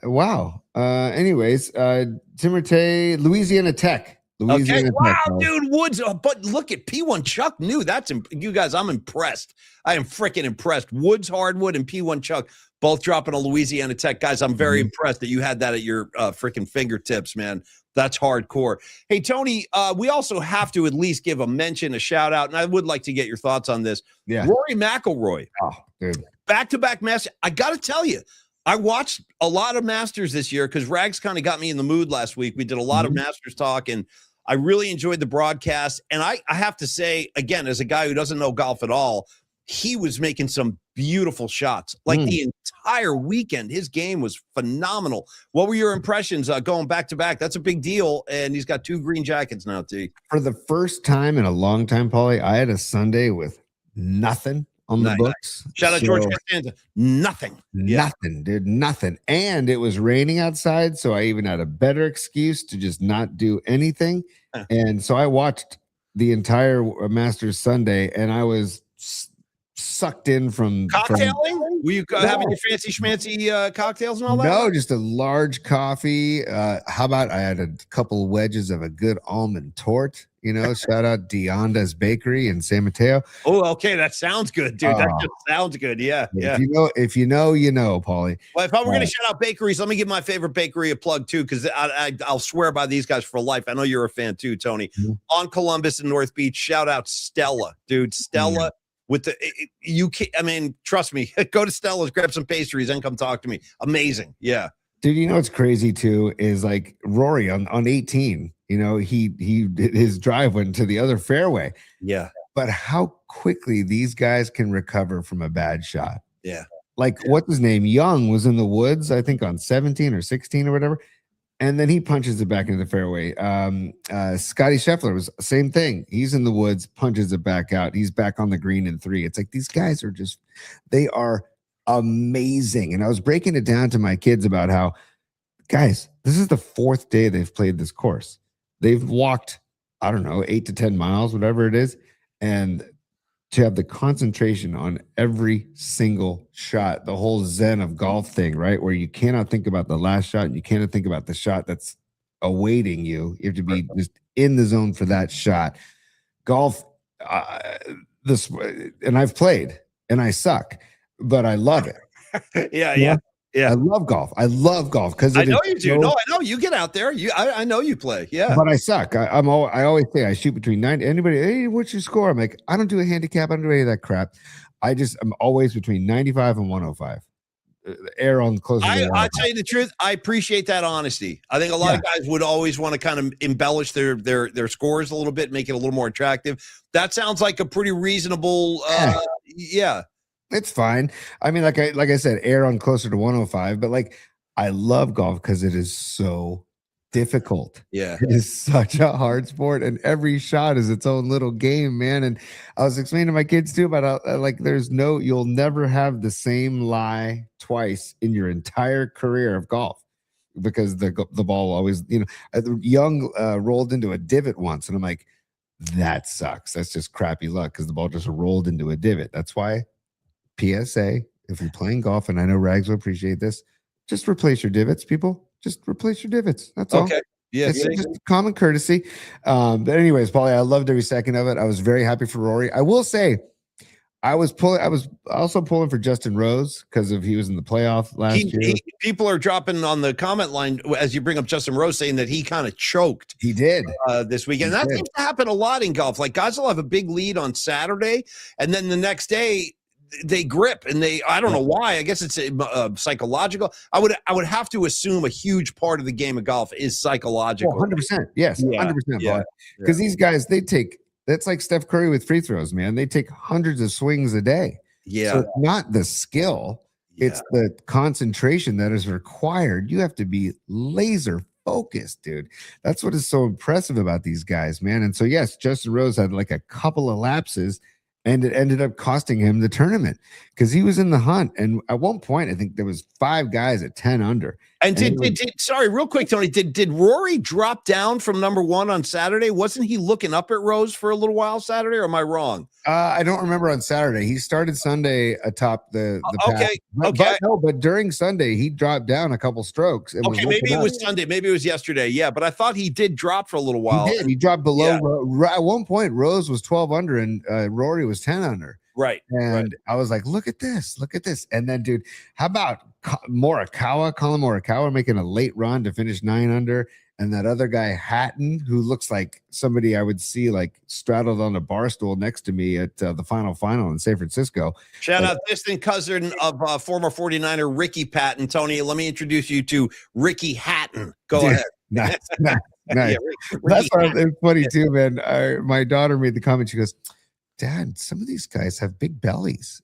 Wow. Anyways, Tim Rattay, Louisiana Tech. Okay. Wow, dude, Woods. But look at P1 Chuck knew. You guys, I'm impressed. I am freaking impressed. Woods, Hardwood, and P1 Chuck both dropping a Louisiana Tech. Guys, I'm very impressed that you had that at your freaking fingertips, man. That's hardcore. Hey, Tony, we also have to at least give a mention, a shout out, and I would like to get your thoughts on this. Yeah. Rory McIlroy. Oh, dude. Back-to-back Masters. I got to tell you, I watched a lot of Masters this year because Rags kind of got me in the mood last week. We did a lot of Masters talk, and I really enjoyed the broadcast. And I have to say, again, as a guy who doesn't know golf at all, he was making some beautiful shots. Like the entire weekend, his game was phenomenal. What were your impressions going back-to-back? That's a big deal, and he's got 2 green jackets now, T. For the first time in a long time, Paulie, I had a Sunday with nothing on the books. Shout out George Costanza. Nothing, dude, nothing. And it was raining outside, so I even had a better excuse to just not do anything. And so I watched the entire Masters Sunday, and I was sucked in from cocktailing. Were you having your fancy schmancy cocktails and all that? No, just a large coffee. How about I had a couple of wedges of a good almond tort? You know, shout out Deonda's Bakery in San Mateo. Oh, okay, that sounds good, dude. That just sounds good. Yeah. If you know, you know, Paulie. Well, if I were going to shout out bakeries, let me give my favorite bakery a plug too, because I'll swear by these guys for life. I know you're a fan too, Tony. On Columbus and North Beach, shout out Stella, dude. Stella. With I mean, trust me, go to Stella's, grab some pastries, and come talk to me. Amazing. Yeah. Dude, you know what's crazy too is like Rory on 18, you know, his drive went to the other fairway. Yeah. but how quickly these guys can recover from a bad shot. Yeah. Like, what's his name? Young was in the woods, I think, on 17 or 16 or whatever. And then he punches it back into the fairway. Scotty Scheffler was the same thing. He's in the woods, punches it back out. He's back on the green in 3. It's like these guys are just, they are amazing. And I was breaking it down to my kids about how, guys, this is the 4th day they've played this course. They've walked, I don't know, 8 to 10 miles, whatever it is. And to have the concentration on every single shot, the whole zen of golf thing, right? Where you cannot think about the last shot and you cannot think about the shot that's awaiting you. You have to be just in the zone for that shot. Golf, and I've played and I suck, but I love it. Yeah. I love golf. I love golf because I know you do. No, I know you get out there. I know you play. Yeah, but I suck. I always say I shoot between 90. Anybody, hey, what's your score? I'm like, I don't do a handicap. I don't do any of that crap. I'm always between 95 and 105. Air on closer. I'll tell you the truth. I appreciate that honesty. I think a lot of guys would always want to kind of embellish their scores a little bit, make it a little more attractive. That sounds like a pretty reasonable. Yeah. It's fine. I mean, like I said, air on closer to 105, but like I love golf because it is so difficult. Yeah. It is such a hard sport, and every shot is its own little game, man. And I was explaining to my kids too about how, like, you'll never have the same lie twice in your entire career of golf because the ball always, Young rolled into a divot once, and I'm like, that sucks. That's just crappy luck because the ball just rolled into a divot. That's why. PSA, if you're playing golf, and I know Rags will appreciate this, just replace your divots, people. Just replace your divots. That's all. Okay. Yeah. It's just common courtesy. But anyways, Paulie, I loved every second of it. I was very happy for Rory. I will say, I was also pulling for Justin Rose because he was in the playoff last year. People are dropping on the comment line as you bring up Justin Rose, saying that he kind of choked. He did this weekend. That seems to happen a lot in golf. Like guys will have a big lead on Saturday, and then the next day they grip, and I don't know why. I guess it's psychological. I would have to assume a huge part of the game of golf is psychological. 100%. Yes, 100%. Because these guys, that's like Steph Curry with free throws, man. They take hundreds of swings a day. Yeah. So it's not the skill, it's the concentration that is required. You have to be laser focused, dude. That's what is so impressive about these guys, man. And so, yes, Justin Rose had like a couple of lapses, and it ended up costing him the tournament because he was in the hunt. And at one point, I think there was 5 guys at 10 under. And sorry, real quick, Tony, did Rory drop down from number 1 on Saturday? Wasn't he looking up at Rose for a little while Saturday, or am I wrong? I don't remember on Saturday. He started Sunday atop the okay. path. But during Sunday, he dropped down a couple strokes. Okay, maybe it was Sunday. Maybe it was yesterday. Yeah, but I thought he did drop for a little while. He did. He dropped below. At one point, Rose was 12 under and Rory was 10 under. Right. And I was like, look at this. Look at this. And then, dude, how about Colin Morikawa making a late run to finish 9 under? And that other guy, Hatton, who looks like somebody I would see like straddled on a bar stool next to me at the final in San Francisco. Shout out distant cousin of former 49er Ricky Patton. Tony, let me introduce you to Ricky Hatton. Go ahead. Nice. Yeah, that's why it's funny too, man. My daughter made the comment. She goes, Dad, some of these guys have big bellies.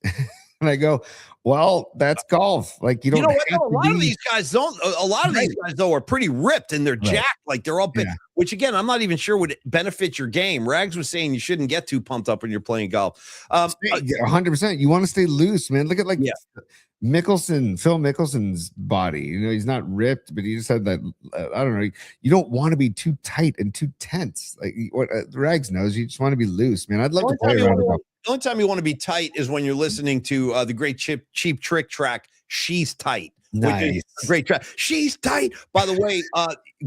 And I go, well, that's golf. Like you don't. You know what? A lot of these guys don't. A lot of these guys though are pretty ripped and they're jacked. Like they're all big. Which again, I'm not even sure would benefit your game. Rags was saying you shouldn't get too pumped up when you're playing golf. 100%. You want to stay loose, man. Look at Phil Mickelson's body. You know, he's not ripped, but he just had that. I don't know. You don't want to be too tight and too tense. Like what Rags knows, you just want to be loose, man. I'd love to play around. The only time you want to be tight is when you're listening to the great Cheap Trick track, She's Tight. Nice. Great track. She's Tight. By the way,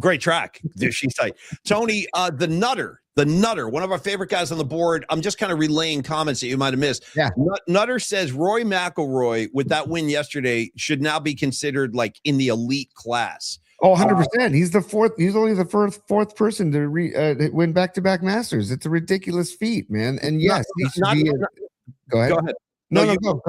great track. She's Tight. Tony, the Nutter, one of our favorite guys on the board. I'm just kind of relaying comments that you might have missed. Yeah. Nutter says Rory McIlroy, with that win yesterday, should now be considered like in the elite class. Oh, 100%. He's the fourth. He's only the fourth person to win back-to-back Masters. It's a ridiculous feat, man. And yes, go ahead. Go ahead. No, go.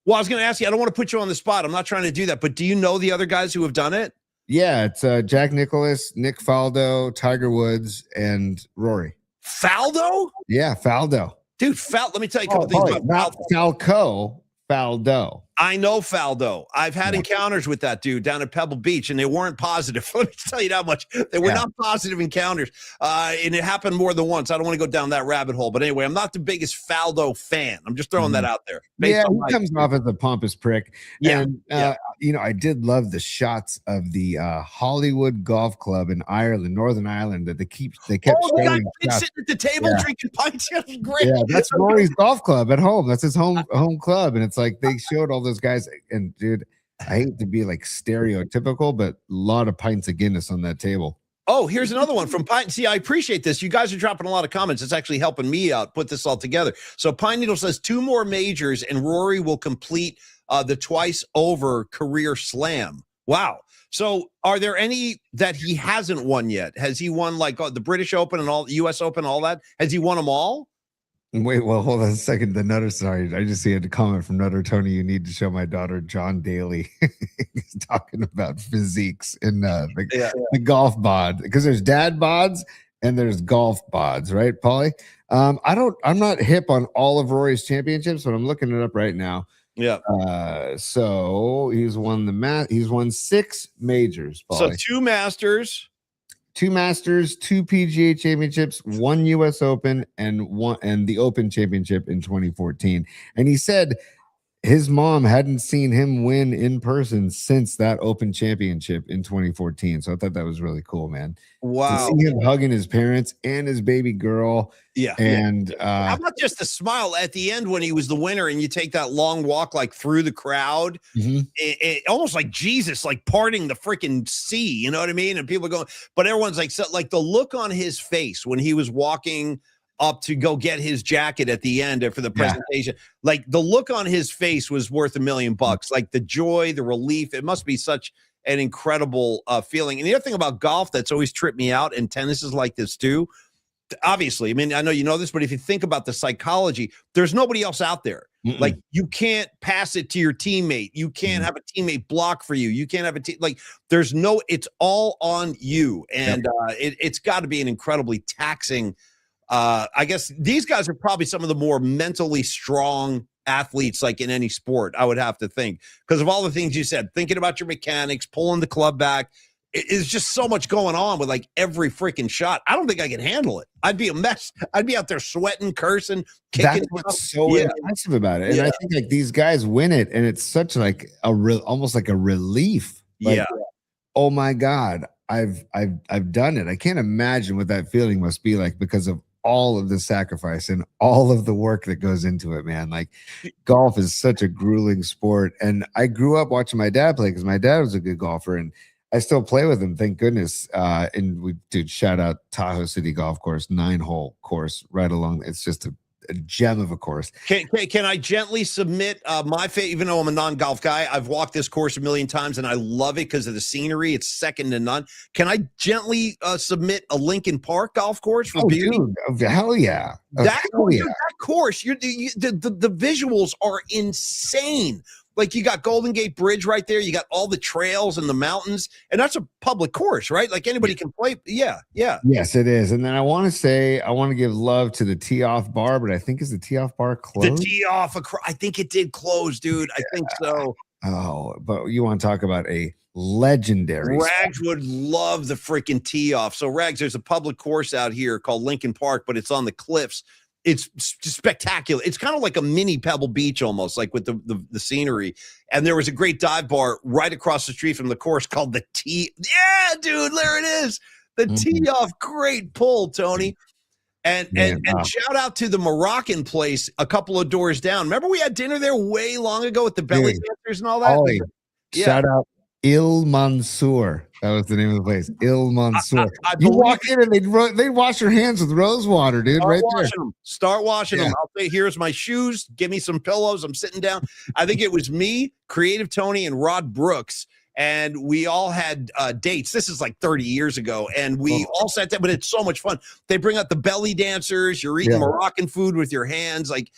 Well, I was going to ask you. I don't want to put you on the spot. I'm not trying to do that. But do you know the other guys who have done it? Yeah, it's Jack Nicklaus, Nick Faldo, Tiger Woods, and Rory. Faldo? Yeah, Faldo. Dude, let me tell you a couple things about not Falco, Faldo. I know Faldo. I've had encounters with that dude down at Pebble Beach, and they weren't positive. Let me tell you that much. They were not positive encounters, and it happened more than once. I don't want to go down that rabbit hole, but anyway, I'm not the biggest Faldo fan. I'm just throwing that out there. He comes off as a pompous prick. Yeah, and I did love the shots of the Hollywood Golf Club in Ireland, Northern Ireland, that they kept the showing. guy sitting at the table drinking pints. That's great. Yeah, that's Rory's golf club at home. That's his home club, and it's like they showed all those guys. And dude, I hate to be like stereotypical, but a lot of pints of Guinness on that table. Oh, here's another one from Pine. See, I appreciate this. You guys are dropping a lot of comments. It's actually helping me out put this all together. So Pine Needle says 2 more majors and Rory will complete the twice over career slam. Wow. So are there any that he hasn't won yet? Has he won like the British Open and all, US Open, all that? Has he won them all? Wait, well, hold on a second. The Nutter, sorry, I just see a comment from Nutter Tony. You need to show my daughter John Daly. He's talking about physiques in the golf bod, because there's dad bods and there's golf bods, right, Paulie? I'm not hip on all of Rory's championships, but I'm looking it up right now. Yeah. So he's won he's won 6 majors, Paulie. So 2 Masters. 2 Masters, 2 PGA championships, 1 US Open, and the Open Championship in 2014. And he said his mom hadn't seen him win in person since that Open Championship in 2014. So I thought that was really cool, man. Wow. To see him hugging his parents and his baby girl. Yeah. And how about just the smile at the end when he was the winner and you take that long walk like through the crowd, almost like Jesus, like parting the freaking sea, you know what I mean? And people are going, but everyone's like, so, like the look on his face when he was walking up to go get his jacket at the end for the presentation, like the look on his face was worth $1 million. Like the joy, the relief, it must be such an incredible feeling. And the other thing about golf that's always tripped me out, and tennis is like this too, obviously, I mean, I know you know this, but if you think about the psychology, there's nobody else out there. Like you can't pass it to your teammate. You can't have a teammate block for you. You can't have a team. Like there's no, it's all on you. And it's got to be an incredibly taxing, I guess these guys are probably some of the more mentally strong athletes like in any sport, I would have to think, because of all the things you said, thinking about your mechanics, pulling the club back. It's just so much going on with like every freaking shot. I don't think I could handle it. I'd be a mess. I'd be out there sweating, cursing, kicking. That's what's so impressive about it. And I think like these guys win it, and it's such like almost like a relief. Like, oh my God, I've done it. I can't imagine what that feeling must be like because of all of the sacrifice and all of the work that goes into it, man. Like golf is such a grueling sport. And I grew up watching my dad play because my dad was a good golfer, and I still play with him, thank goodness. And we did shout out Tahoe City Golf Course, 9-hole course right along. It's just a gem of a course. Can I gently submit my favorite, even though I'm a non-golf guy, I've walked this course a million times and I love it because of the scenery. It's second to none. Can I gently submit a Lincoln Park golf course for beauty? Dude, hell yeah. That course, the visuals are insane. Like you got Golden Gate Bridge right there. You got all the trails and the mountains, and that's a public course, right? Like anybody can play. Yeah. Yes, it is. And then I want to give love to the tee off bar, but I think is the tee off bar closed? The tee off, I think it did close, dude. I think so. Oh, but you want to talk about a legendary Rags would love the freaking tee off. So Rags, there's a public course out here called Lincoln Park, but it's on the cliffs. It's spectacular. It's kind of like a mini Pebble Beach almost, like with the scenery. And there was a great dive bar right across the street from the course called the Tee. Yeah, dude, there it is. The Tee Off. Great pull, Tony. And shout out to the Moroccan place a couple of doors down. Remember we had dinner there way long ago with the belly dancers and all that? Ollie, shout out Il Mansour. That was the name of the place. Il Mansour. You walk in and they'd wash your hands with rose water, dude. Start washing them. I'll say, here's my shoes. Give me some pillows. I'm sitting down. I think it was me, Creative Tony, and Rod Brooks. And we all had dates. This is like 30 years ago. And we all sat down, but it's so much fun. They bring out the belly dancers. You're eating Moroccan food with your hands. Like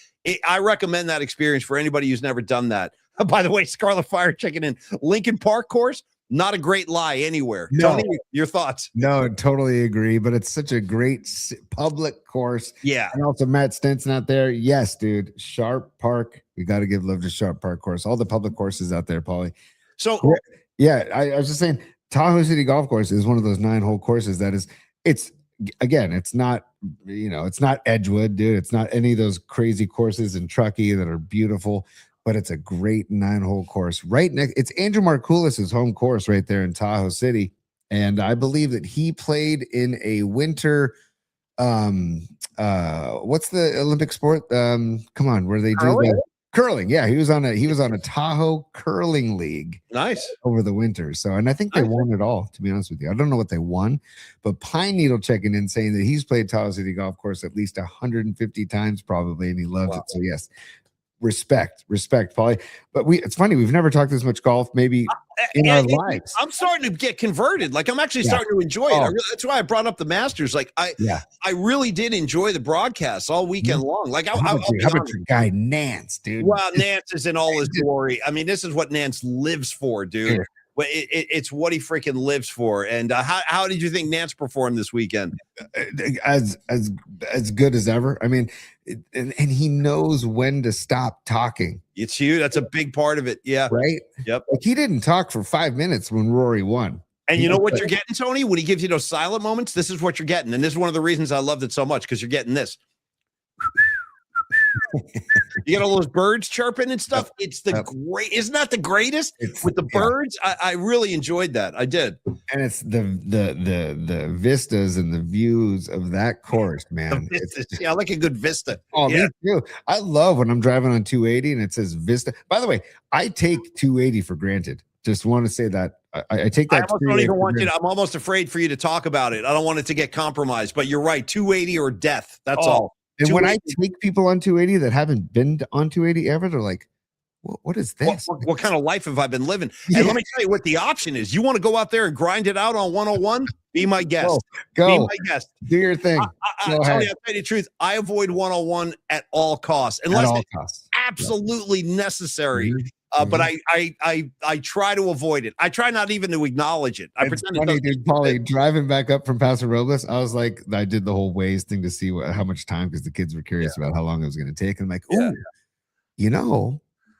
I recommend that experience for anybody who's never done that. By the way, Scarlet Fire checking in. Lincoln Park course, Not a great lie anywhere. No. Tony, your thoughts? No, totally agree. But it's such a great public course. Yeah. And also Matt Stinson out there. Yes, dude. Sharp Park. We got to give love to Sharp Park course. All the public courses out there, Paulie. So yeah, I was just saying Tahoe City Golf Course is one of those 9-hole courses that is, it's not, it's not Edgewood, dude. It's not any of those crazy courses in Truckee that are beautiful, but it's a great 9-hole course right next. It's Andrew Markoulis's home course right there in Tahoe City. And I believe that he played in a winter, what's the Olympic sport? Come on, where they do the curling. Yeah, he was on a Tahoe curling league. Nice. Over the winter. So, and I think they won it all, to be honest with you. I don't know what they won, but Pine Needle checking in saying that he's played Tahoe City Golf Course at least 150 times probably, and he loves it. So yes, respect, Paulie. But it's funny, we've never talked this much golf maybe in our lives. I'm starting to get converted. Like I'm actually starting to enjoy it. That's why I brought up the Masters. Like I really did enjoy the broadcast all weekend long. Like how about your guy Nance, dude? Well, Nance is in all his glory. I mean, this is what Nance lives for, dude. It's what he freaking lives for. And how did you think Nance performed this weekend? As good as ever. I mean, and he knows when to stop talking. It's you. That's a big part of it. Yeah. Right. Yep. Like he didn't talk for 5 minutes when Rory won. And you know what you're getting, Tony? When he gives you those silent moments, this is what you're getting. And this is one of the reasons I loved it so much, because you're getting this. You get all those birds chirping and stuff. It's the great. Isn't that the greatest with the birds? I really enjoyed that. I did. And it's the vistas and the views of that course, man. I like a good vista. Oh, me too. I love when I'm driving on 280 and it says Vista. By the way, I take 280 for granted. Just want to say that I take that. I almost don't even want you to. I'm almost afraid for you to talk about it. I don't want it to get compromised. But you're right. 280 or death. That's all. And when I take people on 280 that haven't been on 280 ever, they're like, what is this? What kind of life have I been living? And let me tell you what the option is. You want to go out there and grind it out on 101? Be my guest. Go. Be my guest. Do your thing. Tony, I'll tell you the truth. I avoid 101 at all costs. Unless it's absolutely necessary. But I try to avoid it. I try not even to acknowledge it. I pretend funny, dude, Paulie, driving back up from Paso Robles, I was like, I did the whole Waze thing to see how much time, because the kids were curious about how long it was going to take. And I'm like,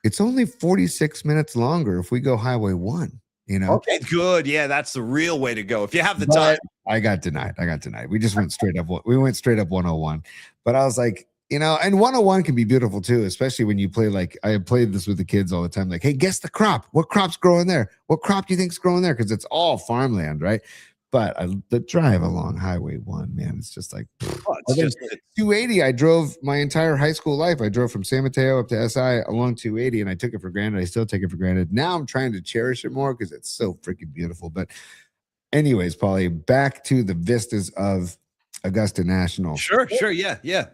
it's only 46 minutes longer if we go Highway 1. Okay, good. Yeah, that's the real way to go. If you have the time. I got denied. We just went straight up. We went straight up 101. But I was like, and 101 can be beautiful too, especially when you play, like I played this with the kids all the time. Like, hey, guess the crop. What crop's growing there? What crop do you think's growing there? Because it's all farmland, right? But the drive along Highway 1, man, it's just like 280. I drove my entire high school life. I drove from San Mateo up to SI along 280, and I took it for granted. I still take it for granted. Now I'm trying to cherish it more because it's so freaking beautiful. But anyways, Paulie, back to the vistas of Augusta National. Sure. Yeah.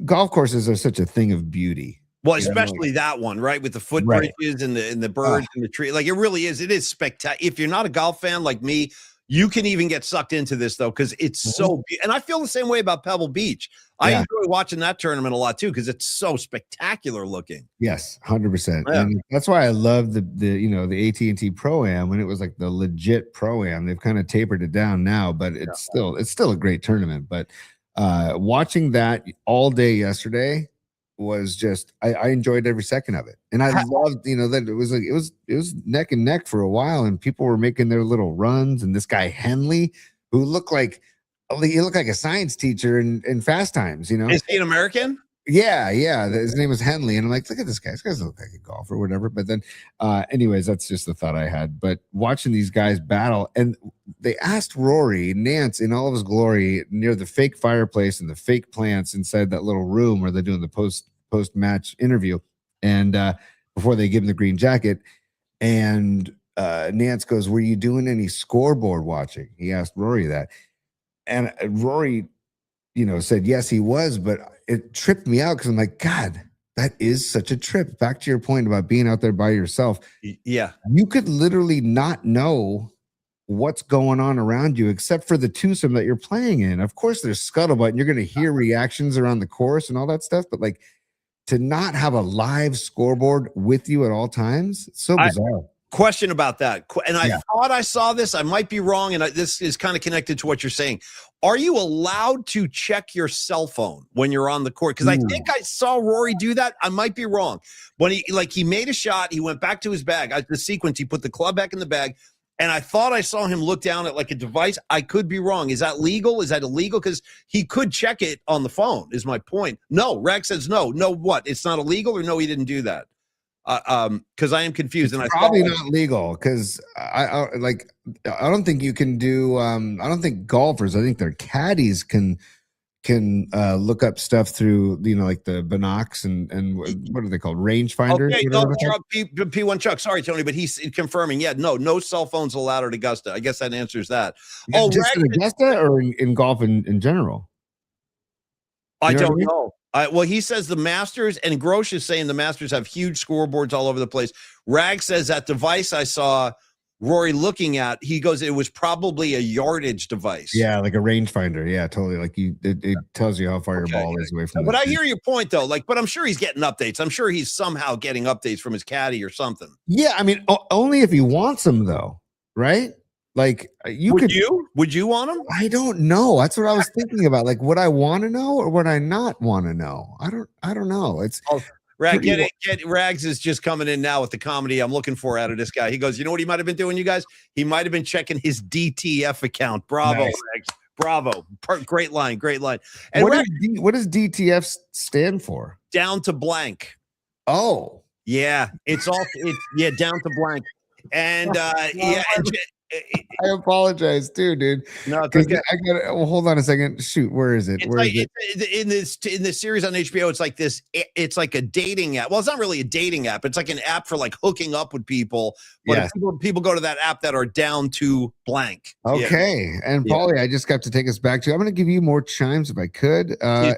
Golf courses are such a thing of beauty. Well, especially that one, right? With the footbridges and the birds and the tree. Like it really is. It is spectacular. If you're not a golf fan like me, you can even get sucked into this though, because it's so and I feel the same way about Pebble Beach. I enjoy watching that tournament a lot too, because it's so spectacular looking. Yes, 100%. Yeah. And that's why I love the AT&T Pro-Am when it was like the legit Pro-Am. They've kind of tapered it down now, but it's still a great tournament. But watching that all day yesterday was just I enjoyed every second of it. And I loved, that it was like it was neck and neck for a while, and people were making their little runs, and this guy Henley, who looked like a science teacher in Fast Times, Is he an American? Yeah. His name was Henley. And I'm like, look at this guy. This guy doesn't look like a golfer or whatever. But then, anyways, that's just the thought I had. But watching these guys battle, and they asked Rory Nance in all of his glory near the fake fireplace and the fake plants inside that little room where they're doing the post-match interview. And before they give him the green jacket. And Nance goes, were you doing any scoreboard watching? He asked Rory that. And Rory, said, yes, he was, but it tripped me out because I'm like, God, that is such a trip. Back to your point about being out there by yourself. Yeah. You could literally not know what's going on around you except for the twosome that you're playing in. Of course, there's scuttlebutt and you're going to hear reactions around the course and all that stuff. But like to not have a live scoreboard with you at all times, it's so bizarre. Question about that. And I thought I saw this. I might be wrong. And this is kind of connected to what you're saying. Are you allowed to check your cell phone when you're on the court? Because I think I saw Rory do that. I might be wrong. When he made a shot, he went back to his bag. The sequence, he put the club back in the bag. And I thought I saw him look down at like a device. I could be wrong. Is that legal? Is that illegal? Because he could check it on the phone, is my point. No, Rag says no. No, what? It's not illegal, or no, he didn't do that? Because I am confused. It's and probably not legal because I don't think you can do. I don't think golfers. I think their caddies can look up stuff through like the Binocs and what are they called, rangefinders? Okay, no, P1 Chuck. Sorry, Tony, but he's confirming. Yeah, no cell phones allowed at Augusta. I guess that answers that. Just at Augusta or in golf in general? I don't know. Well, he says the Masters, and Grosh is saying the Masters have huge scoreboards all over the place. Rag says that device I saw Rory looking at, he goes, it was probably a yardage device. Yeah, like a rangefinder. Yeah, totally. Like it tells you how far your ball is away from. But I hear your point though. But I'm sure he's getting updates. I'm sure he's somehow getting updates from his caddy or something. Yeah, I mean, only if he wants them though, right? Like would you want them? I don't know. That's what I was thinking about. Like, would I want to know or would I not want to know? I don't know. It's Rags is just coming in now with the comedy I'm looking for out of this guy. He goes, you know what he might have been doing, you guys? He might have been checking his DTF account. Bravo, nice. Rags. Bravo. Great line. And what does DTF stand for? Down to blank. Oh. Yeah. It's down to blank. And I apologize too, dude. No, I got. Well, hold on a second. Shoot, where is it? In this series on HBO? It's like this. It's like a dating app. Well, it's not really a dating app. It's like an app for like hooking up with people. But people go to that app that are down to blank. Okay, and Paulie, I just got to take us back to. I'm going to give you more chimes if I could. I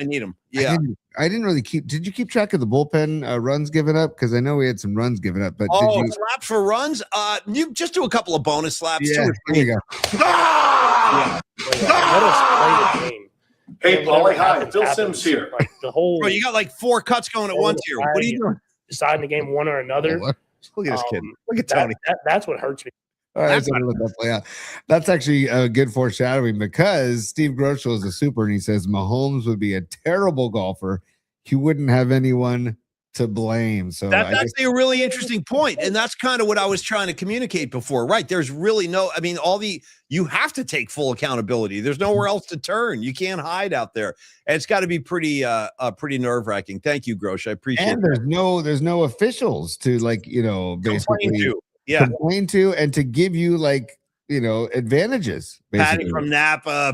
need them. Yeah. I didn't really keep. Did you keep track of the bullpen runs given up? Because I know we had some runs given up. But slaps for runs. You just do a couple of bonus slaps. Yeah, there you go. Ah! Ah! Let us play the game. Hey, Paulie, hi. Phil Sims here. Like the whole. Bro, you got like 4 cuts going at once here. What are you doing? Deciding the game one or another. Look at this kid. Look at Tony. That's what hurts me. All right, that's actually a good foreshadowing because Steve Groschel is a super, and he says Mahomes would be a terrible golfer. He wouldn't have anyone to blame. So that's actually a really interesting point, and that's kind of what I was trying to communicate before. Right? There's really you have to take full accountability. There's nowhere else to turn. You can't hide out there, and it's got to be pretty nerve-wracking. Thank you, Grosh. I appreciate it. And there's no officials to basically complain to and to give you advantages. Basically.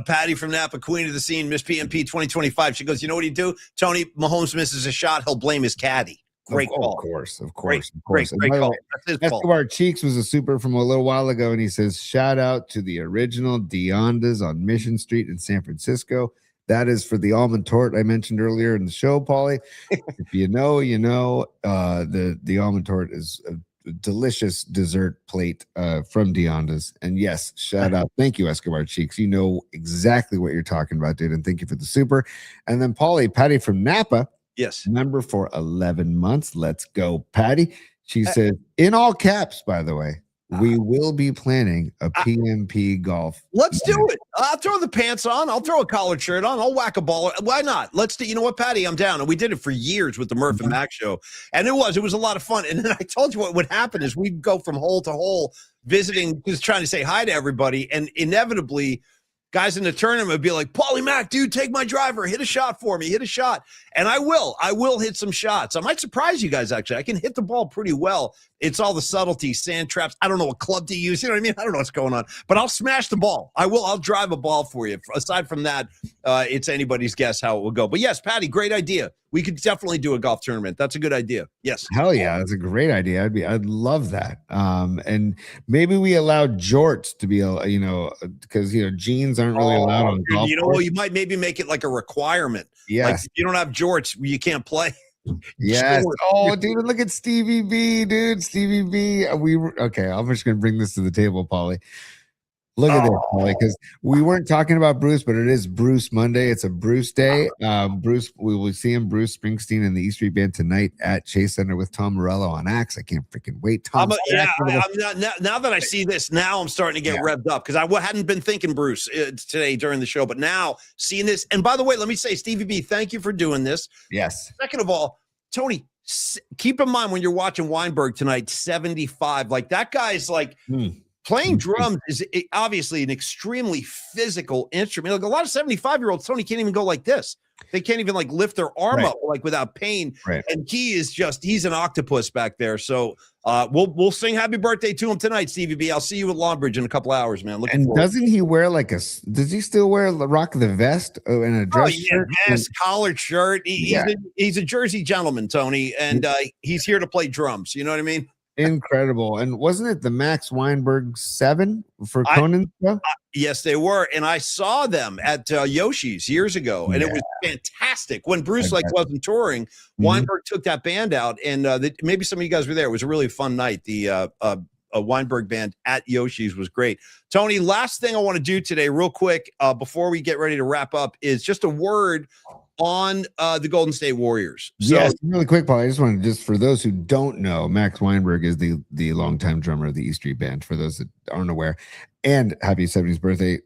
Patty from Napa, queen of the scene, Miss PMP 2025. She goes, you know what he'd do? Tony, Mahomes misses a shot, he'll blame his caddy. Great call. Of course. Great call. That's his fault. Escobar Cheeks was a super from a little while ago, and he says, shout out to the original Deondas on Mission Street in San Francisco. That is for the almond tort I mentioned earlier in the show, Paulie. If you know, you know. The almond tort is a delicious dessert plate from Deonda's. And yes, shout out. Thank you, Escobar Cheeks. You know exactly what you're talking about, dude. And thank you for the super. And then Patty from Napa. Yes. Member for 11 months. Let's go, Patty. She said, in all caps, by the way, we will be planning a PMP golf. Let's do it. I'll throw the pants on. I'll throw a collared shirt on. I'll whack a ball. Why not? Let's do. You know what, Patty? I'm down. And we did it for years with the Murph and Mac show, and it was a lot of fun. And then I told you what would happen is we'd go from hole to hole, visiting, just trying to say hi to everybody, and inevitably, guys in the tournament would be like, Paulie Mac, dude, take my driver. Hit a shot for me. Hit a shot. And I will hit some shots. I might surprise you guys, actually. I can hit the ball pretty well. It's all the subtlety, sand traps. I don't know what club to use. You know what I mean? I don't know what's going on. But I'll smash the ball. I'll drive a ball for you. Aside from that, it's anybody's guess how it will go. But yes, Patty, great idea. We could definitely do a golf tournament. That's a good idea. Yes. Hell yeah. That's a great idea. I'd love that. And maybe we allow jorts to be, because, jeans aren't really allowed on golf course. You might maybe make it like a requirement. Yes. Like if you don't have jorts, you can't play. Yes. Oh, dude, look at Stevie B, dude. Stevie B. Okay, I'm just going to bring this to the table, Paulie. Look at this, Paulie, because we weren't talking about Bruce, but it is Bruce Monday. It's a Bruce Day. Bruce, we will see him, Bruce Springsteen and the E Street Band tonight at Chase Center with Tom Morello on Axe. I can't freaking wait. I'm now that I see this, now I'm starting to get revved up because I hadn't been thinking Bruce today during the show, but now seeing this. And by the way, let me say, Stevie B, thank you for doing this. Yes. Second of all, Tony, keep in mind when you're watching Weinberg tonight, 75. Like that guy's like. Playing drums is obviously an extremely physical instrument. Like a lot of 75-year-olds, Tony, can't even go like this. They can't even like lift their arm up like without pain. Right. And he's an octopus back there. So we'll sing happy birthday to him tonight, Stevie B. I'll see you at Longbridge in a couple hours, man. Doesn't he wear does he still wear rock the vest and a dress shirt? Vest, collared shirt. He's a Jersey gentleman, Tony, and he's here to play drums. You know what I mean? Incredible. And wasn't it the Max Weinberg 7 for Conan stuff? Yes, they were. And I saw them at Yoshi's years ago, and it was fantastic. When Bruce wasn't touring, Weinberg took that band out, and maybe some of you guys were there. It was a really fun night. The Weinberg band at Yoshi's was great. Tony, last thing I want to do today real quick before we get ready to wrap up is just a word on the Golden State Warriors. So, yes, really quick, Paul. I just wanted, just for those who don't know, Max Weinberg is the longtime drummer of the E Street Band, for those that aren't aware. And happy 75th birthday,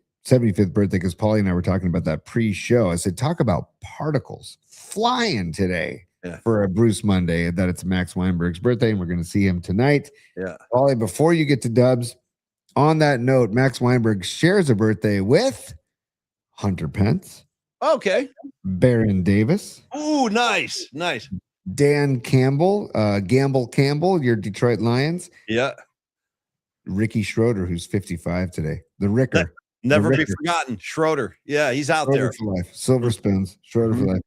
because Paulie and I were talking about that pre-show. I said, talk about particles flying today for a Bruce Monday, that it's Max Weinberg's birthday, and we're going to see him tonight. Yeah. Paulie, before you get to Dubs, on that note, Max Weinberg shares a birthday with Hunter Pence. Okay. Baron Davis. Ooh, nice. Dan Campbell, Gamble Campbell, your Detroit Lions. Yeah. Ricky Schroeder, who's 55 today. The Ricker. Never be forgotten. Schroeder. Yeah, he's out Schroeder there. For life. Silver spoons. Schroeder for life.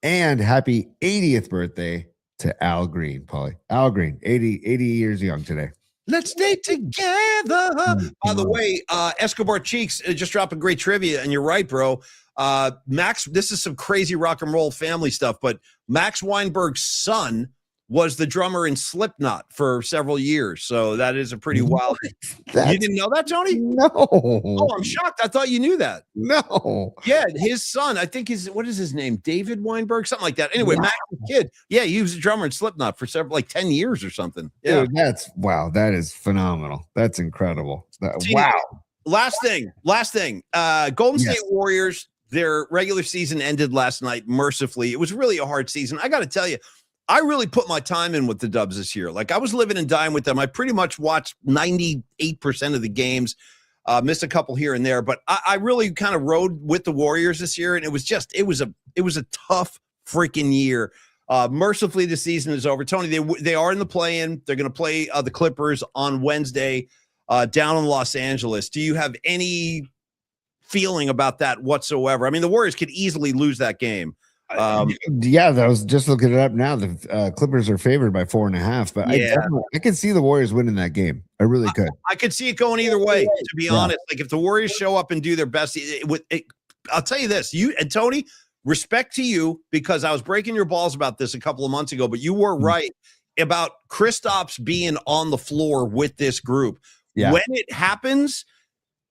And happy 80th birthday to Al Green, Paulie. Al Green, 80 years young today. Let's stay together. By the way, Escobar Cheeks just dropped a great trivia, and you're right, bro. Max, this is some crazy rock and roll family stuff, but Max Weinberg's son was the drummer in Slipknot for several years. So that is a pretty wild. You didn't know that, Tony? No. Oh, I'm shocked. I thought you knew that. No. Yeah, his son, I think what is his name? David Weinberg, something like that. Anyway, Max's kid. Yeah, he was a drummer in Slipknot for like 10 years or something. Yeah. Dude, that is phenomenal. That's incredible. Wow. Last thing. Golden State Warriors, their regular season ended last night, mercifully. It was really a hard season. I got to tell you, I really put my time in with the Dubs this year. Like, I was living and dying with them. I pretty much watched 98% of the games, missed a couple here and there, but I really kind of rode with the Warriors this year, and it was a tough freaking year. Mercifully, the season is over. Tony, they are in the play-in. They're going to play the Clippers on Wednesday down in Los Angeles. Do you have any feeling about that whatsoever? I mean, the Warriors could easily lose that game. I was just looking it up now. The Clippers are favored by 4.5, but I can see the Warriors winning that game. I really could. I could see it going either way, to be honest. Like, if the Warriors show up and do their best, I'll tell you this, you and Tony, respect to you, because I was breaking your balls about this a couple of months ago, but you were right about Kristaps being on the floor with this group. Yeah. When it happens,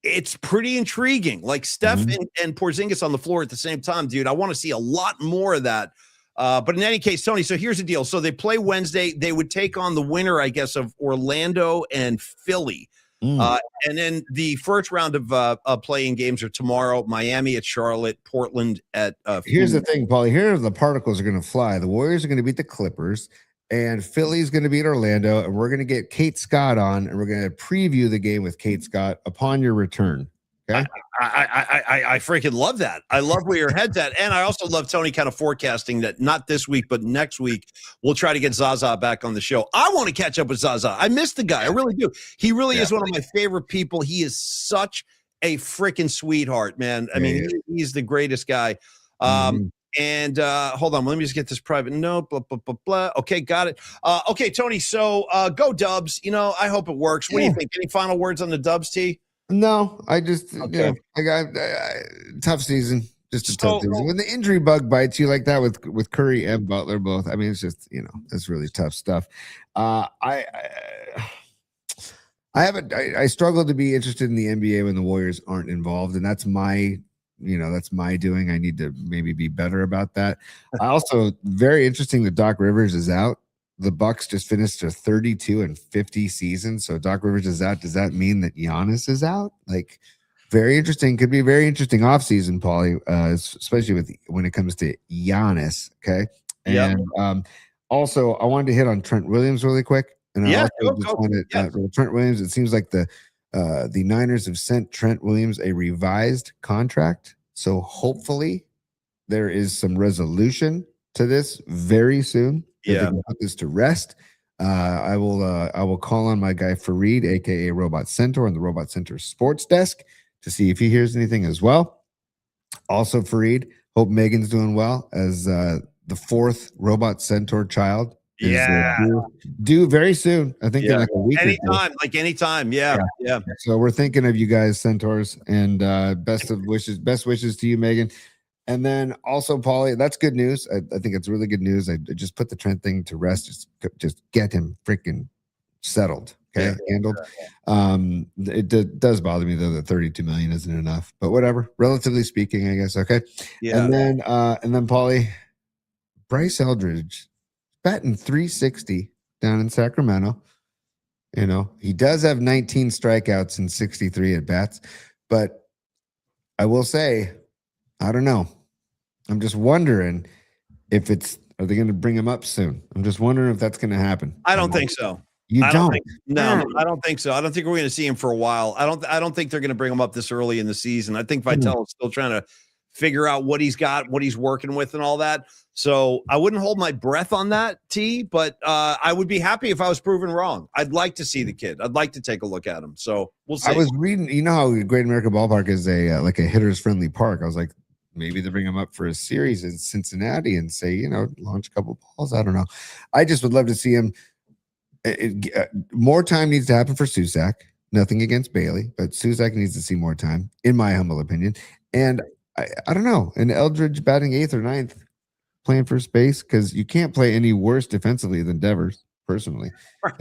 it's pretty intriguing. Like Steph and Porzingis on the floor at the same time, dude. I want to see a lot more of that. But in any case, Tony, so here's the deal. So they play Wednesday. They would take on the winner, I guess, of Orlando and Philly. And then the first round of playing games are tomorrow. Miami at Charlotte, Portland at Here's the thing, Paulie. Here are the particles are going to fly. The Warriors are going to beat the Clippers, and Philly's going to beat Orlando, and we're going to get Kate Scott on, and we're going to preview the game with Kate Scott upon your return. Okay? I freaking love that. I love where your head's at. And I also love Tony kind of forecasting that not this week, but next week, we'll try to get Zaza back on the show. I want to catch up with Zaza. I miss the guy. I really do. He really is one of my favorite people. He is such a freaking sweetheart, man. I mean, he's the greatest guy. And hold on, let me just get this private note. Blah, blah, blah, blah. Okay, got it. Okay, Tony. So go Dubs. You know, I hope it works. What do you think? Any final words on the Dubs, T? No, I just I got tough season. Just a tough season. When the injury bug bites you like that with Curry and Butler both, I mean, it's just it's really tough stuff. I I struggle to be interested in the NBA when the Warriors aren't involved, and that's my doing. I need to maybe be better about that. I also very interesting that Doc Rivers is out. The Bucks just finished a 32-50 season, so Doc Rivers is out. Does that mean that Giannis is out? Like, very interesting. Could be a very interesting offseason, Paulie, especially when it comes to Giannis. Okay, and also I wanted to hit on Trent Williams really quick. And Trent Williams. It seems like the Niners have sent Trent Williams a revised contract, so hopefully there is some resolution to this very soon. Yeah, put this to rest. I will call on my guy Fareed, aka Robot Centaur, on the Robot Centaur Sports Desk to see if he hears anything as well. Also, Fareed, hope Megan's doing well as the fourth Robot Centaur child. Due very soon. I think in like a week. Anytime. Yeah. So we're thinking of you guys, Centaurs, and best wishes to you, Megan. And then also, Paulie, that's good news. I think it's really good news. I just put the Trent thing to rest. Just get him freaking settled. Okay, handled. It does bother me though that 32 million isn't enough, but whatever. Relatively speaking, I guess. Okay. Yeah. And then Paulie, Bryce Eldridge, batting 360 down in Sacramento. You know, he does have 19 strikeouts and 63 at bats, but I will say, I don't know. I'm just wondering are they going to bring him up soon? I'm just wondering if that's going to happen. I don't think so. I don't think so. I don't think we're going to see him for a while. I don't think they're going to bring him up this early in the season. I think Vitale is still trying to figure out what he's got, what he's working with and all that. So I wouldn't hold my breath on that, T, but I would be happy if I was proven wrong. I'd like to see the kid. I'd like to take a look at him. So we'll see. I was reading, you know how Great American Ballpark is like a hitter's friendly park. I was like, maybe they bring him up for a series in Cincinnati and say, you know, launch a couple balls. I don't know. I just would love to see him. More time needs to happen for Susac. Nothing against Bailey, but Susac needs to see more time, in my humble opinion. And I don't know. And Eldridge batting 8th or 9th, playing first base, because you can't play any worse defensively than Devers, personally. Right.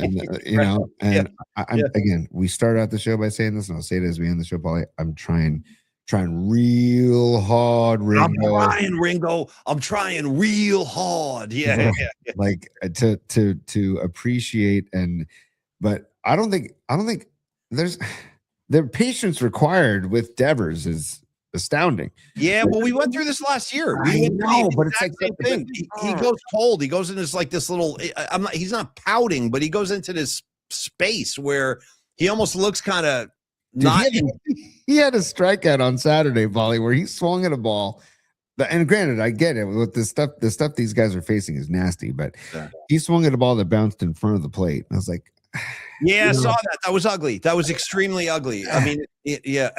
And again, we start out the show by saying this, and I'll say it as we end the show, Paulie. I'm trying real hard, Ringo. I'm trying real hard. Yeah. Like to appreciate but I don't think there's the patience required with Devers is astounding. Yeah, well, we went through this last year. But it's like same thing. He goes cold. He goes in this little. He's not pouting, but he goes into this space where he almost looks kind of. He had a strikeout on Saturday, Paulie, where he swung at a ball. And granted, I get it. With the stuff these guys are facing is nasty, but he swung at a ball that bounced in front of the plate. And I was like, I saw that. That was ugly. That was extremely ugly. I mean, yeah.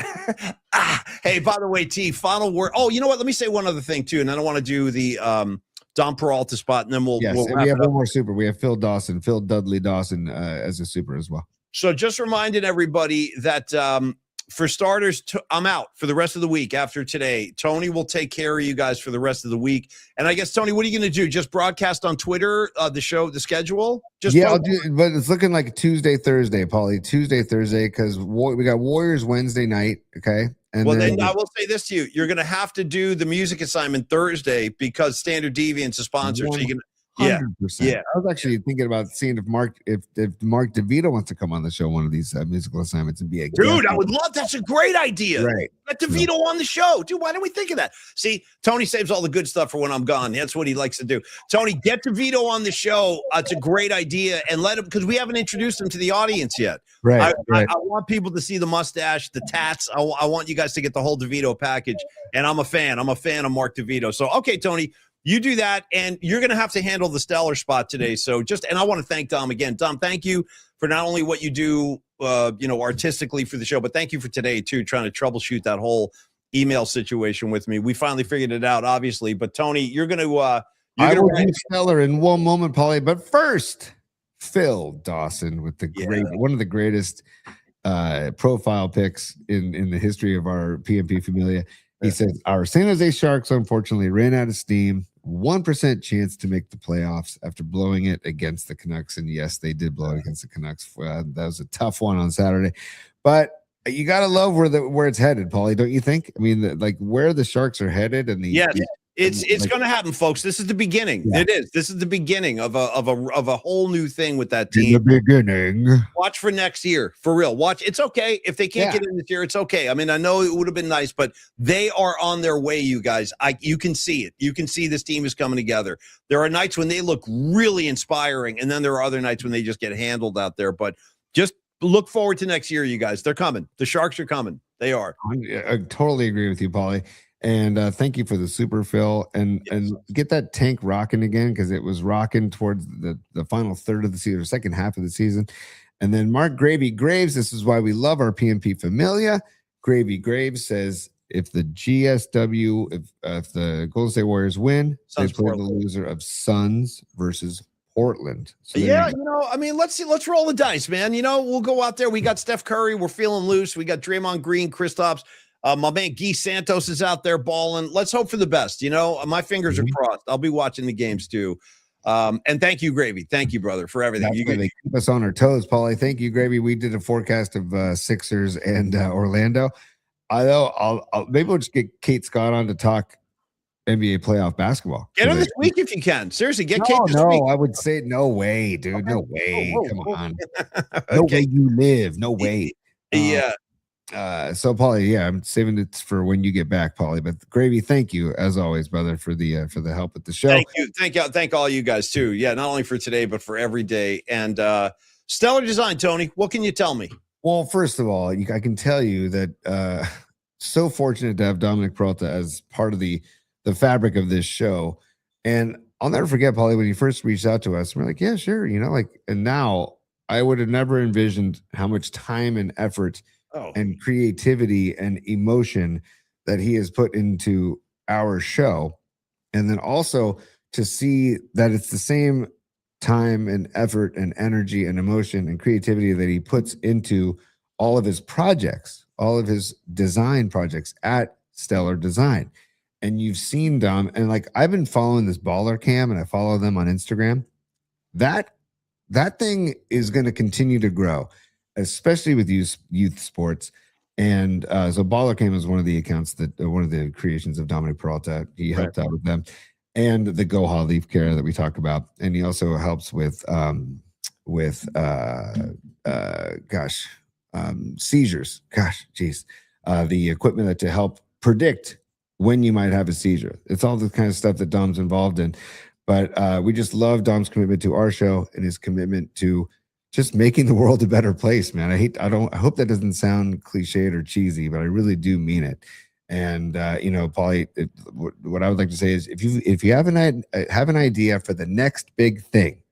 Hey, by the way, T, final word. Oh, you know what? Let me say one other thing, too. And I don't want to do the Don Peralta spot, and then we'll and we have one more super. We have Phil Dudley Dawson as a super as well. So just reminding everybody that for starters, I'm out for the rest of the week after today. Tony will take care of you guys for the rest of the week. And I guess, Tony, what are you going to do? Just broadcast on Twitter, the show, the schedule? I'll do, but it's looking like Tuesday, Thursday, Paulie. Tuesday, Thursday, because we got Warriors Wednesday night, okay? And then I will say this to you. You're going to have to do the music assignment Thursday because Standard Deviant's a sponsor. So you can... 100%. Yeah. I was actually thinking about seeing if Mark DeVito wants to come on the show, one of these musical assignments, and be a dude. guest. I would love. That's a great idea. Right. Get DeVito on the show, dude. Why didn't we think of that? See, Tony saves all the good stuff for when I'm gone. That's what he likes to do. Tony, get DeVito on the show. It's a great idea, and let him, because we haven't introduced him to the audience yet. Right. I want people to see the mustache, the tats. I want you guys to get the whole DeVito package. And I'm a fan. I'm a fan of Mark DeVito. So, okay, Tony. You do that, and you're going to have to handle the stellar spot today. So and I want to thank Dom again. Dom, thank you for not only what you do, artistically for the show, but thank you for today too, trying to troubleshoot that whole email situation with me. We finally figured it out, obviously. But Tony, you're going to. I will do stellar in one moment, Paulie. But first, Phil Dawson with one of the greatest profile picks in the history of our PMP Familia. He says, our San Jose Sharks, unfortunately, ran out of steam 1% chance to make the playoffs after blowing it against the Canucks. And yes, they did blow it against the Canucks. That was a tough one on Saturday, but you got to love where it's headed, Paulie, don't you think? I mean, like where the Sharks are headed, and it's going to happen, folks. This is the beginning. Yeah. It is. This is the beginning of a whole new thing with that team. In the beginning. Watch for next year, for real. Watch. It's okay if they can't get in this year. It's okay. I mean, I know it would have been nice, but they are on their way. You guys, you can see it. You can see this team is coming together. There are nights when they look really inspiring, and then there are other nights when they just get handled out there. But just look forward to next year, you guys. They're coming. The Sharks are coming. They are. I totally agree with you, Paulie. And thank you for the super fill and get that tank rocking again, because it was rocking towards the final third of the season, or second half of the season. And then Mark Gravy Graves, this is why we love our PMP Familia. Gravy Graves says, if the GSW, if the Golden State Warriors win, Suns, they play Portland. The loser of Suns versus Portland. So yeah, I mean, let's roll the dice, man. We'll go out there. We got Steph Curry. We're feeling loose. We got Draymond Green, Kristaps. My man Guy Santos is out there balling. Let's hope for the best. My fingers are crossed. I'll be watching the games too. And thank you, Gravy. Thank you, brother, for everything. They keep us on our toes, Paulie. Thank you, Gravy. We did a forecast of Sixers and Orlando. Maybe we'll just get Kate Scott on to talk NBA playoff basketball. Get her this week if you can. Seriously, get Kate this week. I would say no way, dude. No way. Come on. No way you live. No way. Yeah. So Paulie, I'm saving it for when you get back, Paulie. But Gravy, thank you as always, brother, for the help with the show. Thank all you guys too. Yeah, not only for today but for every day. And stellar design, Tony. What can you tell me? Well, first of all, I can tell you that so fortunate to have Dominic Peralta as part of the fabric of this show. And I'll never forget, Paulie, when he first reached out to us, we're like, yeah, sure. And now I would have never envisioned how much time and effort and creativity and emotion that he has put into our show. And then also to see that it's the same time and effort and energy and emotion and creativity that he puts into all of his projects, all of his design projects at Stellar Design. And you've seen Dom, and I've been following this Baller Cam, and I follow them on Instagram. That thing is going to continue to grow, especially with youth sports. And so Baller Cam is one of the accounts one of the creations of Dominic Peralta. He helped out with them, and the Go Ha Leaf Care that we talk about. And he also helps with seizures. The equipment to help predict when you might have a seizure. It's all the kind of stuff that Dom's involved in. But we just love Dom's commitment to our show and his commitment to just making the world a better place, man. I hope that doesn't sound cliched or cheesy, but I really do mean it. And Paulie, what I would like to say is, if you have an idea for the next big thing,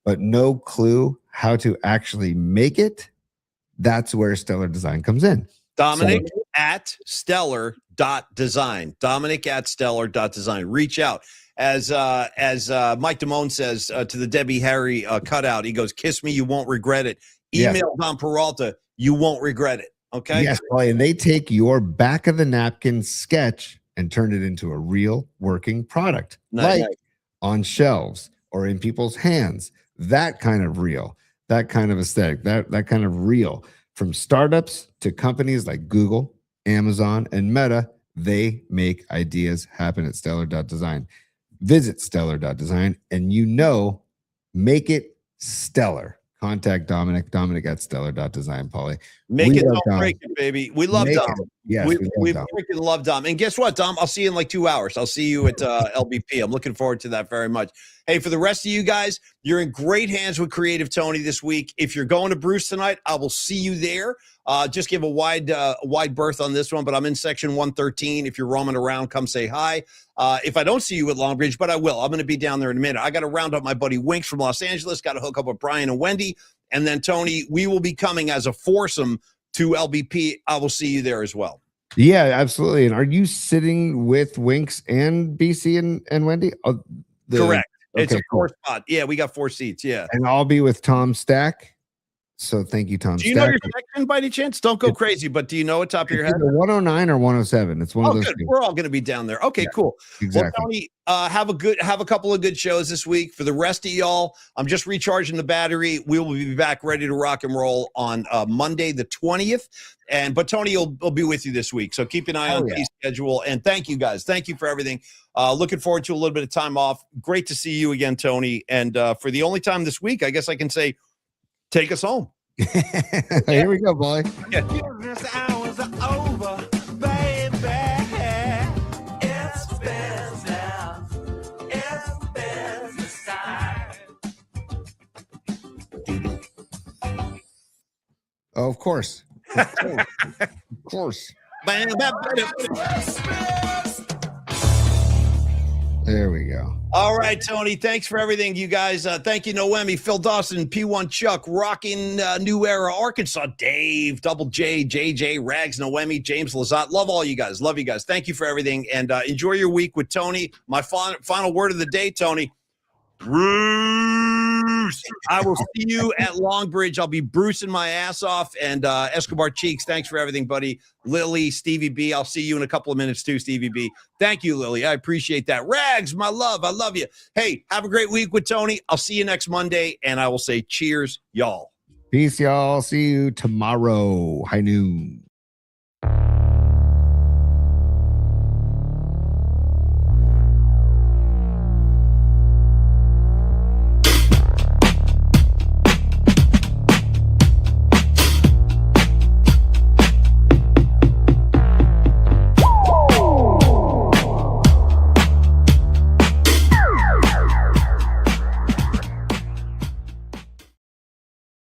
but no clue how to actually make it, that's where Stellar Design comes in. Dominic at stellar.design. Dominic at stellar.design. Reach out. As Mike Damone says to the Debbie Harry cutout, he goes, "Kiss me, you won't regret it." Email Dom Peralta, you won't regret it. Okay. Yes, and they take your back of the napkin sketch and turn it into a real working product, on shelves or in people's hands. That kind of real, that kind of aesthetic, that kind of real. From startups to companies like Google, Amazon, and Meta, they make ideas happen at stellar.design. Visit stellar.design and make it stellar. Contact Dominic at stellar.design, Paulie. Make it, don't break it, baby. We love Dom. Yes, we freaking love Dom. And guess what, Dom? I'll see you in 2 hours. I'll see you at LBP. I'm looking forward to that very much. Hey, for the rest of you guys, you're in great hands with Creative Tony this week. If you're going to Bruce tonight, I will see you there. Just give a wide berth on this one, but I'm in section 113. If you're roaming around, come say hi. If I don't see you at Longbridge, but I will. I'm going to be down there in a minute. I got to round up my buddy Winks from Los Angeles. Got to hook up with Brian and Wendy. And then, Tony, we will be coming as a foursome to LBP. I will see you there as well. Yeah, absolutely. And are you sitting with Winks and BC and Wendy? Correct. It's a 4 spot. Yeah, we got 4 seats. Yeah. And I'll be with Tom Stack. So thank you, Tom. Do you know your section by any chance? Don't go crazy, but do you know it top of your head? 109 or 107. It's one of those. Good. Two. We're all going to be down there. Okay, cool. Exactly. Well, Tony, have a couple of good shows this week. For the rest of y'all, I'm just recharging the battery. We will be back ready to rock and roll on Monday the 20th. But Tony will be with you this week. So keep an eye on the schedule. And thank you guys. Thank you for everything. Looking forward to a little bit of time off. Great to see you again, Tony. And for the only time this week, I guess I can say, take us home. Here we go, boy. Business hours are over, baby. It's business. It's business time. Oh, of course. Of course. There we go. All right, Tony. Thanks for everything, you guys. Thank you, Noemi, Phil Dawson, P1 Chuck, rocking New Era, Arkansas, Dave, Double J, JJ, Rags, Noemi, James Lazat. Love all you guys. Love you guys. Thank you for everything. And enjoy your week with Tony. My final word of the day, Tony. Bruce. I will see you at Longbridge. I'll be bruising my ass off. And Escobar Cheeks, thanks for everything, buddy. Lily, Stevie B, I'll see you in a couple of minutes too, Stevie B. Thank you, Lily. I appreciate that. Rags, my love, I love you. Hey, have a great week with Tony. I'll see you next Monday, and I will say cheers, y'all. Peace, y'all. See you tomorrow. High noon.